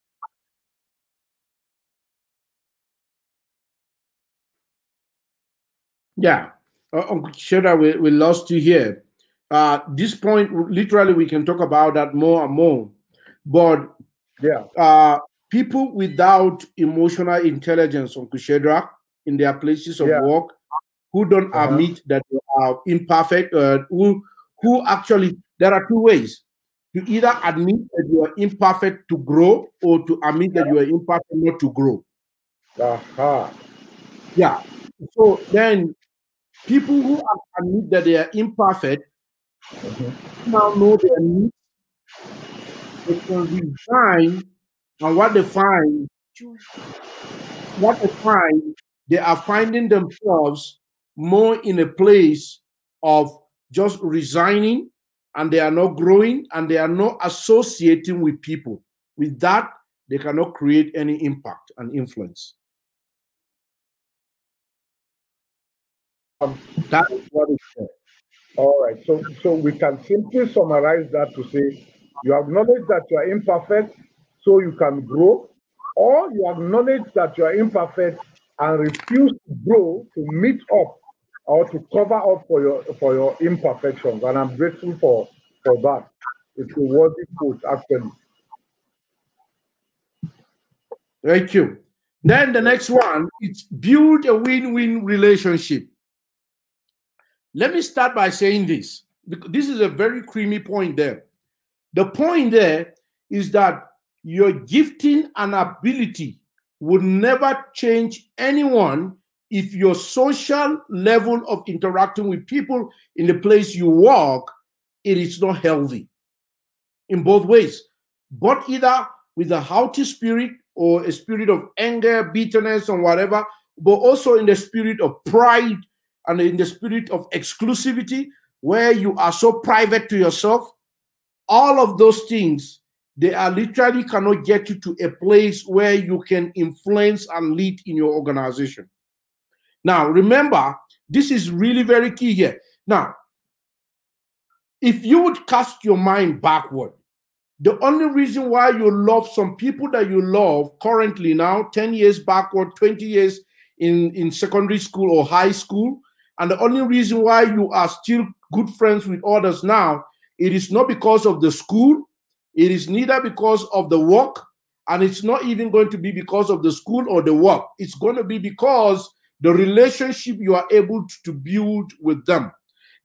yeah, Uncle Sheda, we lost you here. This point, literally, we can talk about that more and more. But yeah, people without emotional intelligence, Uncle Shedra, in their places of work, who don't admit that they are imperfect, who actually, there are two ways. You either admit that you are imperfect to grow, or to admit that you are imperfect not to grow. Yeah. So then people who admit that they are imperfect now know their needs, they can resign, and what they find, they are finding themselves more in a place of just resigning, and they are not growing, and they are not associating with people. With that, they cannot create any impact and influence. That is what it says. All right. So we can simply summarize that to say you acknowledge that you are imperfect so you can grow, or you acknowledge that you are imperfect and refuse to grow to meet up or to cover up for your imperfections. And I'm grateful for that. It's a worthy quote, actually. Thank you. Then the next one, it's build a win-win relationship. Let me start by saying this, because this is a very creamy point there. The point there is that your gifting and ability would never change anyone if your social level of interacting with people in the place you work, it is not healthy in both ways, but either with a haughty spirit or a spirit of anger, bitterness, and whatever, but also in the spirit of pride and in the spirit of exclusivity, where you are so private to yourself. All of those things, they are literally cannot get you to a place where you can influence and lead in your organization. Now, remember, this is really very key here. Now, if you would cast your mind backward, the only reason why you love some people that you love currently now, 10 years backward, 20 years in secondary school or high school, and the only reason why you are still good friends with others now, it is not because of the school, It is neither because of the work, and it's not even going to be because of the school or the work. It's going to be because the relationship you are able to build with them.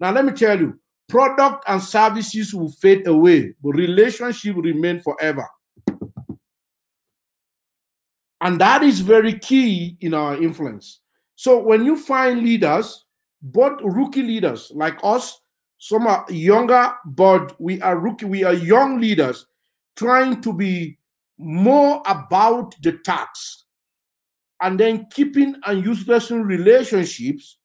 Now, let me tell you, product and services will fade away, but relationship remain forever. And that is very key in our influence. So when you find leaders, both rookie leaders like us, some are younger, but we are rookie, we are young leaders trying to be more about the task and then keeping and utilizing relationships,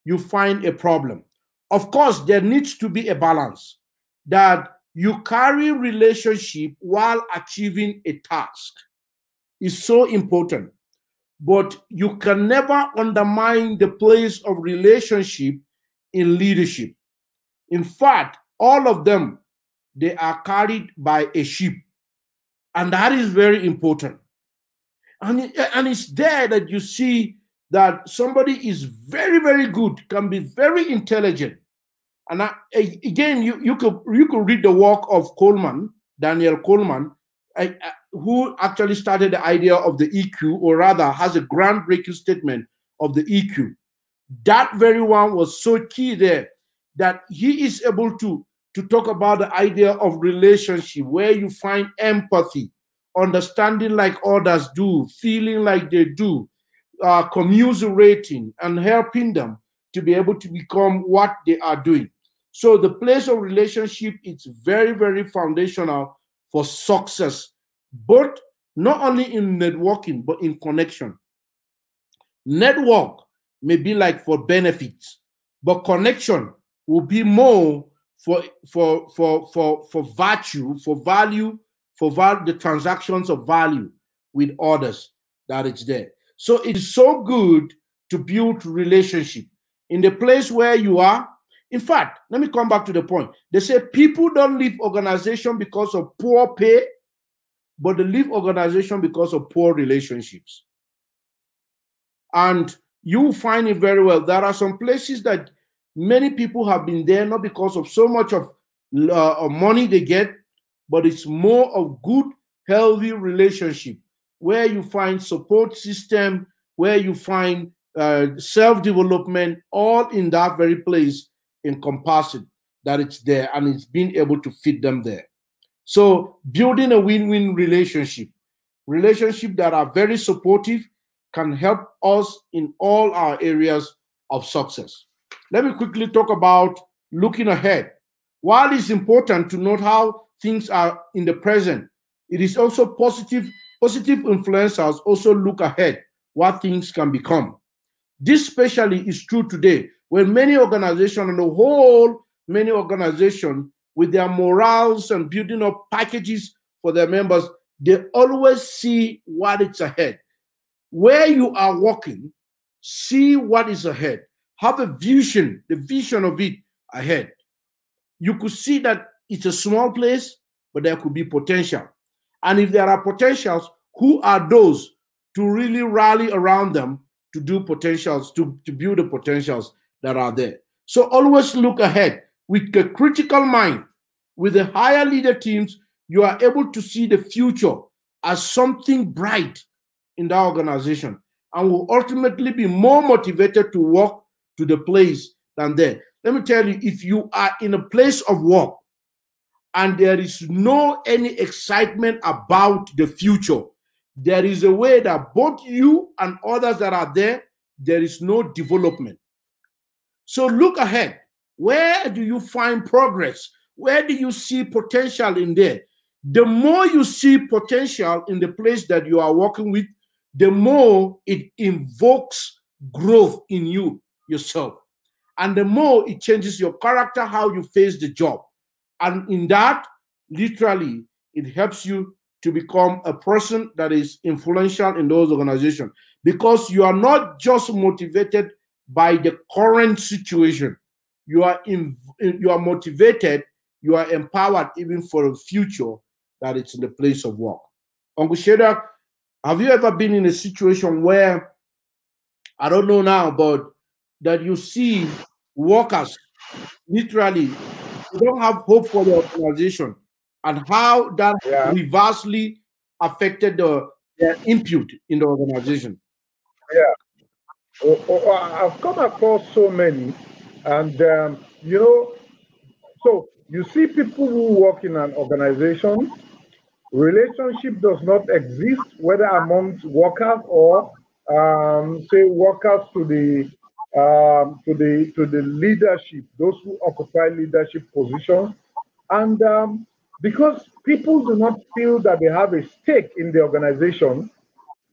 you find a problem. Of course, there needs to be a balance that you carry relationship while achieving a task. Is so important. But you can never undermine the place of relationship in leadership. In fact, all of them, they are carried by a ship. And that is very important. And it's there that you see that somebody is very, very good, can be very intelligent. And again, you could read the work of Coleman, Daniel Coleman, who actually started the idea of the EQ, or rather has a groundbreaking statement of the EQ. That very one was so key there that he is able to talk about the idea of relationship, where you find empathy, understanding like others do, feeling like they do, commiserating and helping them to be able to become what they are doing. So the place of relationship is very, very foundational for success, both not only in networking, but in connection. Network may be like for benefits, but connection will be more for virtue, for value, the transactions of value with others that it's there. So it is so good to build relationship in the place where you are. In fact, let me come back to the point. They say people don't leave organization because of poor pay, but they leave organization because of poor relationships. And you find it very well. There are some places that many people have been there not because of so much of money they get, but it's more of good, healthy relationship where you find support system, where you find self-development, all in that very place encompassed that it's there, and it's being able to fit them there. So building a win-win relationship that are very supportive, can help us in all our areas of success. Let me quickly talk about looking ahead. While it's important to note how things are in the present, it is also positive influencers also look ahead what things can become. This especially is true today when many organizations on the whole, many organizations with their morals and building up packages for their members, they always see what is ahead. Where you are walking, see what is ahead. Have a vision, the vision of it ahead. You could see that it's a small place, but there could be potential. And if there are potentials, who are those to really rally around them to do potentials, to build the potentials that are there? So always look ahead with a critical mind. With the higher leader teams, you are able to see the future as something bright in that organization and will ultimately be more motivated to work to the place than there. Let me tell you, if you are in a place of work and there is no any excitement about the future, there is a way that both you and others that are there is no development. So look ahead. Where do you find progress? Where do you see potential in there? The more you see potential in the place that you are working with, the more it invokes growth in you yourself. And the more it changes your character, how you face the job. And in that, literally, it helps you to become a person that is influential in those organizations, because you are not just motivated by the current situation. You are motivated, you are empowered even for a future that it's in the place of work. Uncle Sheda, have you ever been in a situation where, I don't know now, but that you see workers literally, they don't have hope for the organization, and how that Yeah. reversely affected their input in the organization. Yeah. I've come across so many, and so you see people who work in an organization, relationship does not exist, whether amongst workers or say workers to the leadership, those who occupy leadership positions, and because people do not feel that they have a stake in the organization,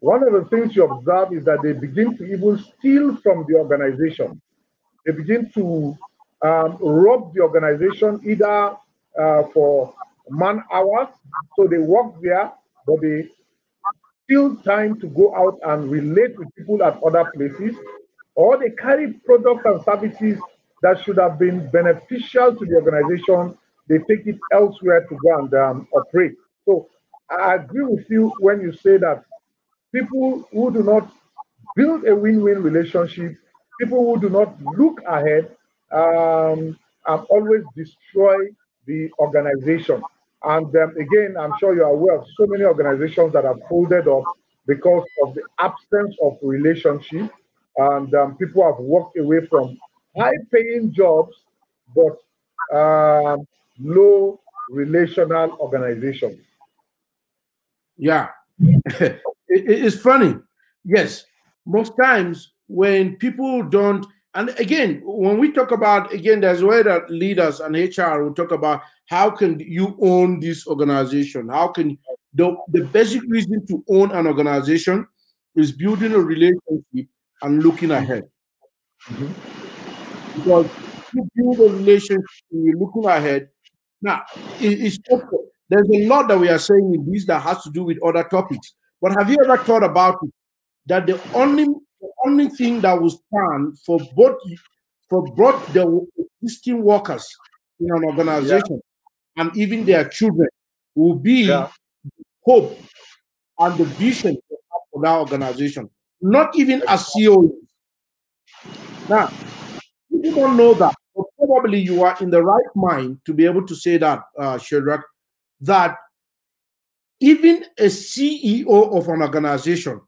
one of the things you observe is that they begin to even steal from the organization. They begin to rob the organization either for man hours, so they work there, but they still time to go out and relate with people at other places, or they carry products and services that should have been beneficial to the organization. They take it elsewhere to go and operate. So I agree with you when you say that people who do not build a win-win relationship, people who do not look ahead, always destroy the organization. And again, I'm sure you're aware of so many organizations that have folded up because of the absence of relationship, and people have walked away from high-paying jobs, but low relational organizations. Yeah. It's funny. Yes. Most times when people don't, and again, when we talk about, again, there's a way that leaders and HR will talk about how can you own this organization? How can the basic reason to own an organization is building a relationship and looking ahead. Because you build a relationship and you're looking ahead. Now, it's okay. There's a lot that we are saying in this that has to do with other topics. But have you ever thought about it? That the only thing that will stand for both the existing workers in an Yeah, organization and even their children will yeah, be hope and the vision for that organization, not even as CEOs. Now, people don't know that, but probably you are in the right mind to be able to say that, Shadrach, that even a CEO of an organization,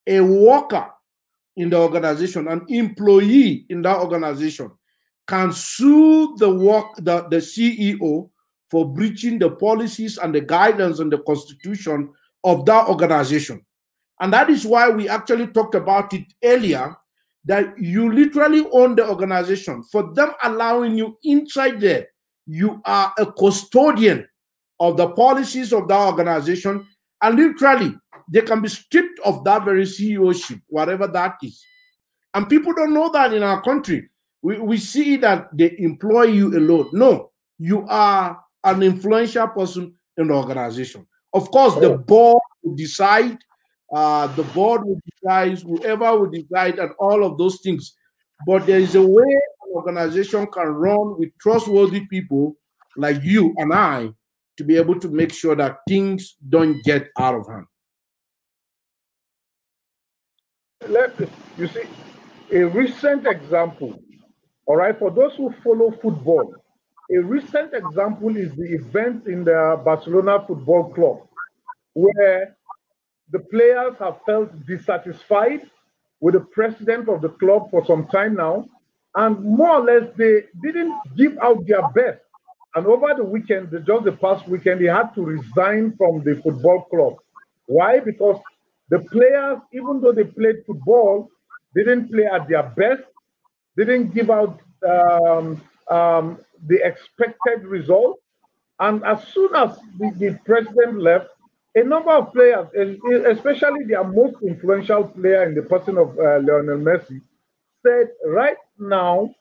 a worker in the organization, an employee in that organization, can sue the CEO for breaching the policies and the guidance and the constitution of that organization. And that is why we actually talked about it earlier, that you literally own the organization. For them allowing you inside there, you are a custodian of the policies of that organization. And literally, they can be stripped of that very CEOship, whatever that is. And people don't know that in our country. We see that they employ you alone. No, you are an influential person in the organization. Of course, the board will decide, whoever will decide, and all of those things. But there is a way an organization can run with trustworthy people like you and I to be able to make sure that things don't get out of hand. you see, a recent example, all right, for those who follow football, a recent example is the event in the Barcelona Football Club, where the players have felt dissatisfied with the president of the club for some time now, and more or less they didn't give out their best. And over the weekend, just the past weekend, they had to resign from the football club. Why? Because the players, even though they played football, didn't play at their best, didn't give out the expected result. And as soon as the president left, a number of players, especially their most influential player in the person of Lionel Messi, said, right now,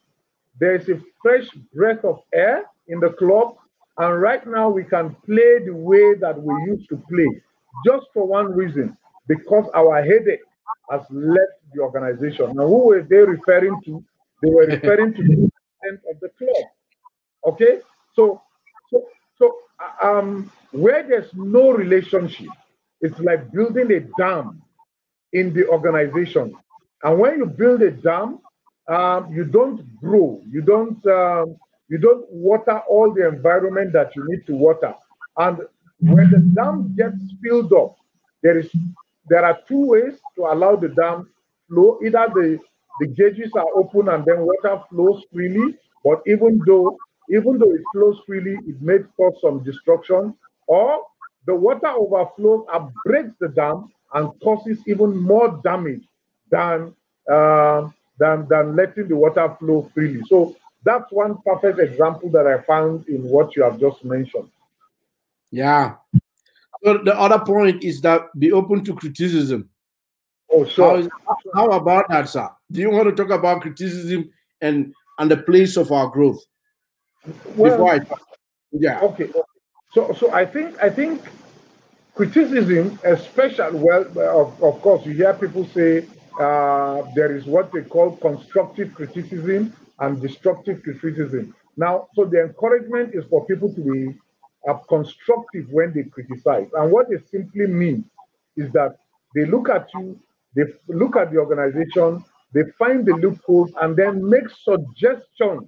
there is a fresh breath of air in the club, and right now we can play the way that we used to play, just for one reason, because our headache has left the organization. Now, who were they referring to? They were referring to the president of the club. Okay, so so where there's no relationship, it's like building a dam in the organization. And when you build a dam, you don't grow, you don't water all the environment that you need to water. And when the dam gets filled up, there are two ways to allow the dam flow. Either the gauges are open and then water flows freely, but even though it flows freely, it may cause some destruction, or the water overflows and breaks the dam and causes even more damage than than letting the water flow freely. So that's one perfect example that I found in what you have just mentioned. Yeah. So the other point is that be open to criticism. Oh, sure. How about that, sir? Do you want to talk about criticism and the place of our growth before Well, I talk? Yeah. okay. So I think criticism, especially, well, of course, you hear people say there is what they call constructive criticism and destructive criticism. Now, so the encouragement is for people to be constructive when they criticize. And what it simply means is that they look at you, they look at the organization, they find the loopholes, and then make suggestions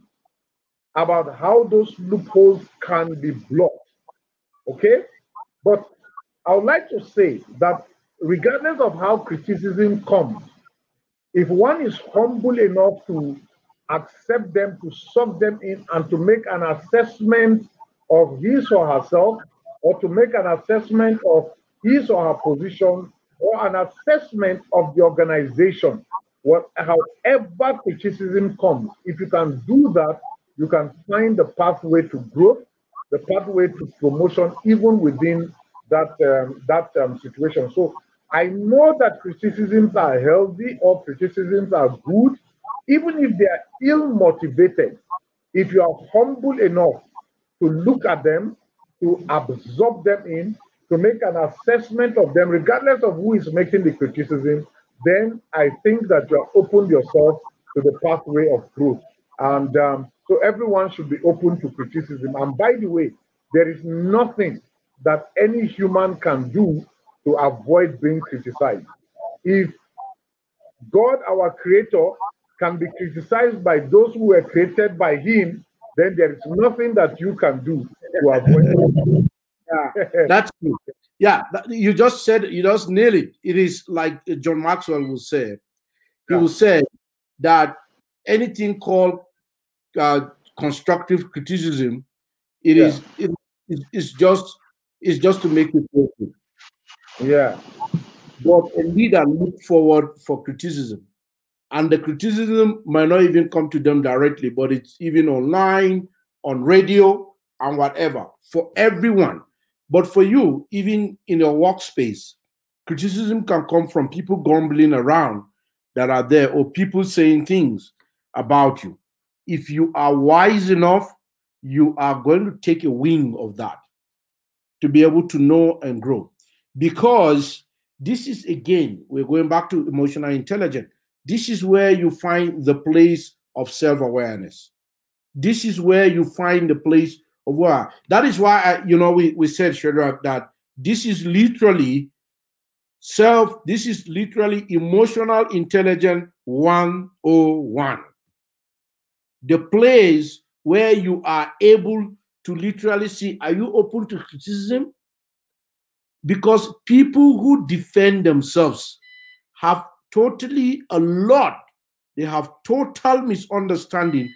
about how those loopholes can be blocked. Okay? But I would like to say that regardless of how criticism comes, if one is humble enough to accept them, to suck them in, and to make an assessment of his or herself, or to make an assessment of his or her position, or an assessment of the organization, however criticism comes, if you can do that, you can find the pathway to growth, the pathway to promotion, even within that situation. So I know that criticisms are healthy or criticisms are good, even if they are ill motivated. If you are humble enough to look at them, to absorb them in, to make an assessment of them, regardless of who is making the criticism, then I think that you have opened yourself to the pathway of growth. And so everyone should be open to criticism. And by the way, there is nothing that any human can do to avoid being criticized. If God, our creator, can be criticized by those who were created by him, then there is nothing that you can do to avoid it. Yeah. That's true. Yeah. You just said, you just nailed it. It is like John Maxwell will say. He will say that anything called constructive criticism, it Yeah. is it's just to make you feel good. Yeah. But a leader look forward for criticism. And the criticism might not even come to them directly, but it's even online, on radio, and whatever, for everyone. But for you, even in your workspace, criticism can come from people grumbling around that are there, or people saying things about you. If you are wise enough, you are going to take a wing of that to be able to know and grow. Because this is, again, we're going back to emotional intelligence. This is where you find the place of self awareness. This is where you find the place of where. That is why, we said, Shadrach, that this is literally this is literally emotional intelligence 101. The place where you are able to literally see, are you open to criticism? Because people who defend themselves have they have total misunderstanding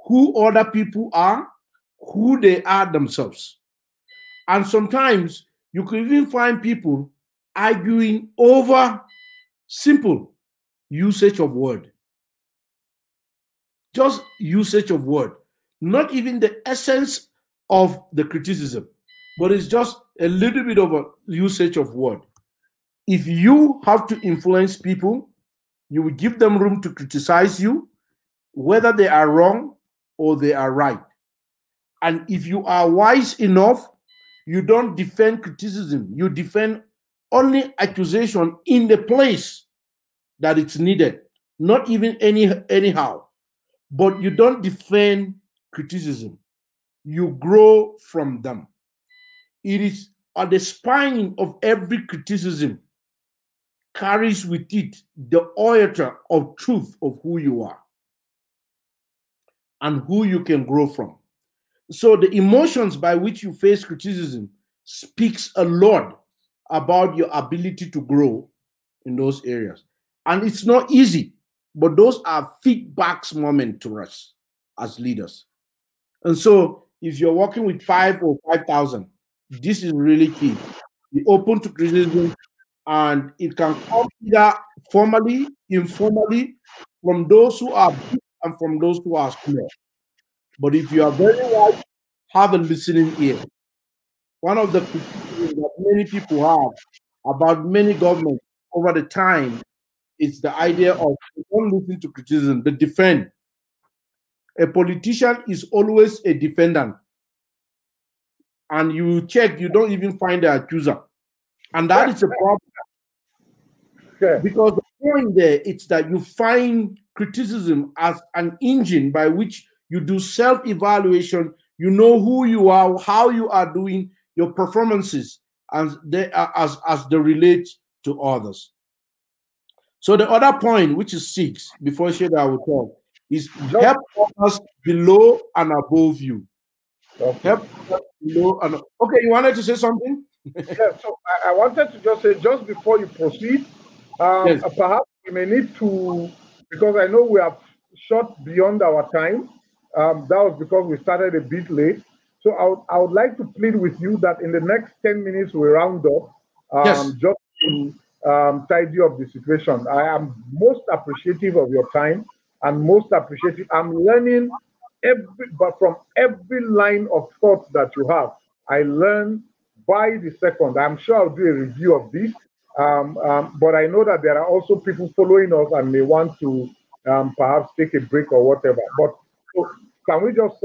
who other people are, who they are themselves. And sometimes you can even find people arguing over simple usage of word. Just usage of word. Not even the essence of the criticism, but it's just a little bit of a usage of word. If you have to influence people, you will give them room to criticize you, whether they are wrong or they are right. And if you are wise enough, you don't defend criticism. You defend only accusation in the place that it's needed, not even anyhow. But you don't defend criticism. You grow from them. It is at the spine of every criticism carries with it the iota of truth of who you are and who you can grow from. So the emotions by which you face criticism speaks a lot about your ability to grow in those areas. And it's not easy, but those are feedbacks moment to us as leaders. And so if you're working with 5 or 5,000, this is really key. Be open to criticism, and it can come either formally, informally, from those who are big and from those who are small. But if you are very wise, have a listening ear. One of the criticisms that many people have about many governments over the time is the idea of don't listen to criticism, but defend. A politician is always a defendant, and you check, you don't even find the accuser. And that is a problem. Yeah. Because the point there is that you find criticism as an engine by which you do self-evaluation. You know who you are, how you are doing, your performances as they relate to others. So the other point, which is 6, before Sheda will talk, is help others below and above you. Okay. Help others below and okay. You wanted to say something? Yeah, so I wanted to just say, just before you proceed, Yes. perhaps we may need to, because I know we have shot beyond our time. That was because we started a bit late. So I would like to plead with you that in the next 10 minutes we round up, Yes. just to tidy up the situation. I am most appreciative of your time and most appreciative. I'm learning but from every line of thought that you have. I learn by the second. I'm sure I'll do a review of this. But I know that there are also people following us and may want to perhaps take a break or whatever. But so can we just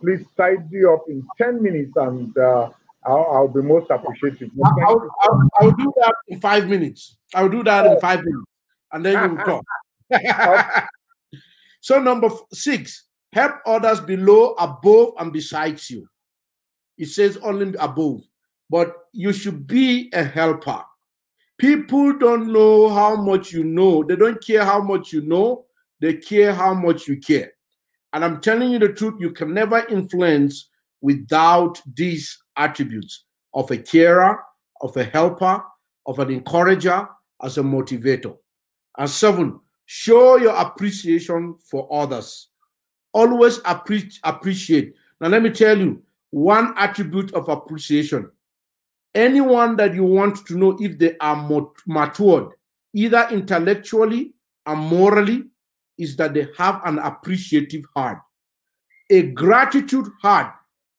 please tidy up in 10 minutes, and I'll be most appreciative. I'll do that in 5 minutes. I'll do that in 5 minutes, and then you will talk. So number 6, help others below, above, and besides you. It says only above, but you should be a helper. People don't know how much you know. They don't care how much you know. They care how much you care. And I'm telling you the truth, you can never influence without these attributes of a carer, of a helper, of an encourager, as a motivator. And 7, show your appreciation for others. Always appreciate. Now, let me tell you one attribute of appreciation. Anyone that you want to know if they are matured, either intellectually and morally, is that they have an appreciative heart. A gratitude heart,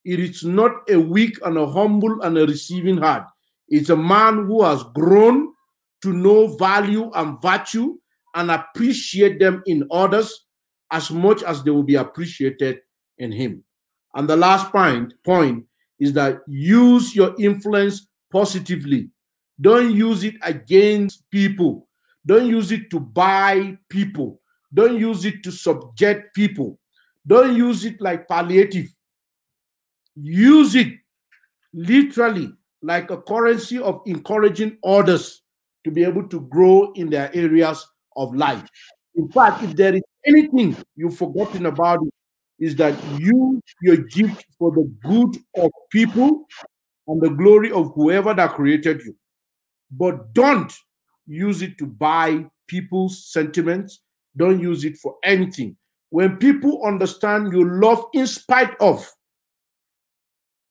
it is not a weak and a humble and a receiving heart. It's a man who has grown to know value and virtue and appreciate them in others as much as they will be appreciated in him. And the last point is that use your influence positively. Don't use it against people. Don't use it to buy people. Don't use it to subject people. Don't use it like palliative. Use it literally like a currency of encouraging others to be able to grow in their areas of life. In fact, if there is anything you've forgotten about it, is that use your gift for the good of people and the glory of whoever that created you. But don't use it to buy people's sentiments. Don't use it for anything. When people understand you love in spite of,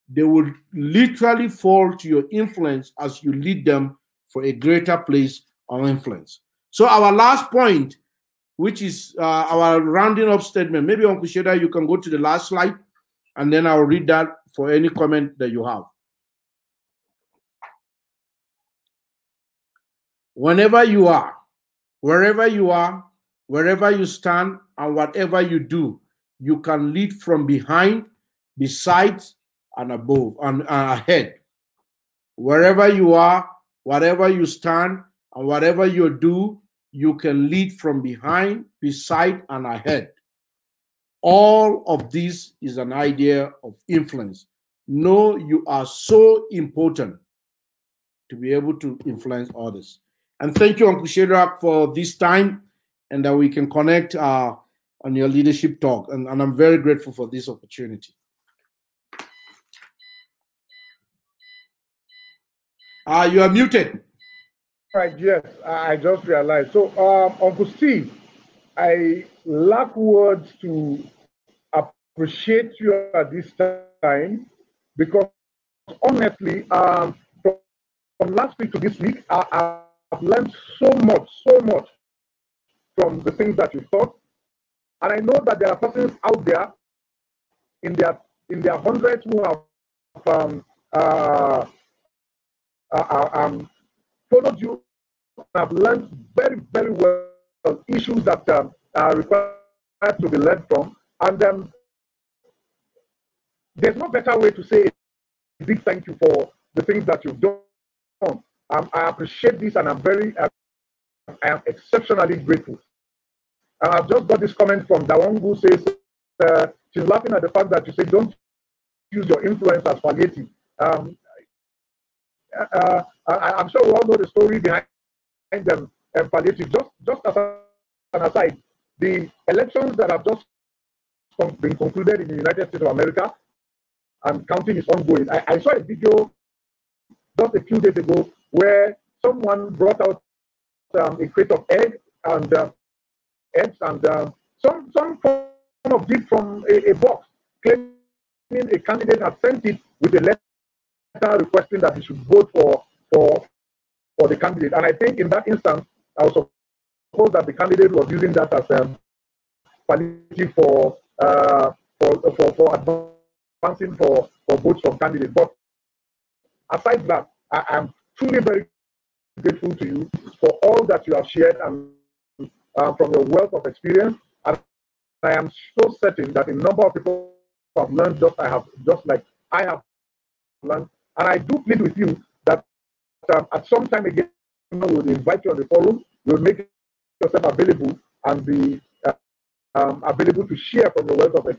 they will literally fall to your influence as you lead them for a greater place of influence. So our last point, which is our rounding up statement. Maybe Uncle Sheda, you can go to the last slide, and then I'll read that for any comment that you have. Whenever you are, wherever you are, wherever you stand, and whatever you do, you can lead from behind, beside, and above, and ahead. Wherever you are, whatever you stand, and whatever you do, you can lead from behind, beside, and ahead. All of this is an idea of influence. Know you are so important to be able to influence others. And thank you, Uncle Shadrach, for this time, and that we can connect on your leadership talk. And I'm very grateful for this opportunity. You are muted. Right, yes, I just realized. So, Uncle Steve, I lack words to appreciate you at this time because honestly, from last week to this week, I've learned so much from the things that you taught. And I know that there are persons out there in their hundreds who have um, uh, followed you and have learned very well issues that are required to be learned from. And there's no better way to say a big thank you for the things that you've done. I appreciate this, and I am exceptionally grateful. I've just got this comment from Dawang who says she's laughing at the fact that you say don't use your influence as palliative. I'm sure we all know the story behind them palliative. Just as an aside, the elections that have just been concluded in the United States of America and counting is ongoing. I saw a video just a few days ago where someone brought out a crate of eggs and some form of gift from a box, claiming a candidate had sent it with a letter requesting that he should vote for the candidate. And I think in that instance, I was supposed that the candidate was using that as palliative for advancing for votes from candidates. But aside that, I am truly very grateful to you for all that you have shared and from your wealth of experience. And I am so certain that a number of people have learned just like I have learned. And I do plead with you that at some time again, we will invite you on the forum. You'll make yourself available and be available to share from your wealth of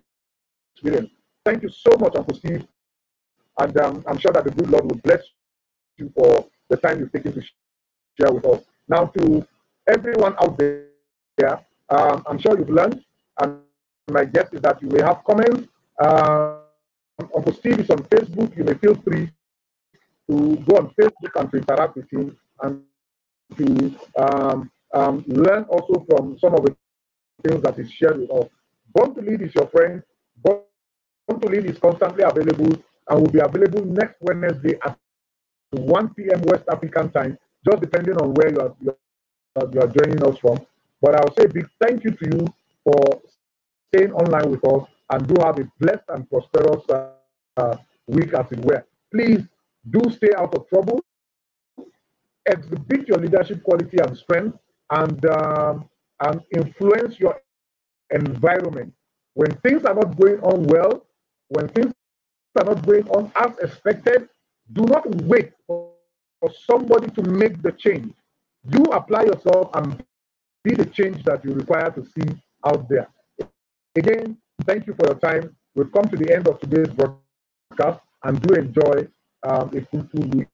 experience. Thank you so much, Uncle Steve. And I'm sure that the good Lord will bless you for the time you've taken to share with us. Now, to everyone out there, I'm sure you've learned. And my guess is that you may have comments. Uncle Steve is on Facebook. You may feel free to go on Facebook and to interact with him and to learn also from some of the things that is shared with us. Born to Lead is your friend. Born to Lead is constantly available and will be available next Wednesday at 1 p.m. West African time, just depending on where you are joining us from. But I'll say a big thank you to you for staying online with us, and do have a blessed and prosperous week as it were. Please do stay out of trouble, exhibit your leadership quality and strength, and influence your environment. When things are not going on well, when things are not going on as expected, do not wait for somebody to make the change. You apply yourself and be the change that you require to see out there. Again, thank you for your time. We've come to the end of today's broadcast, and do enjoy a fruitful week.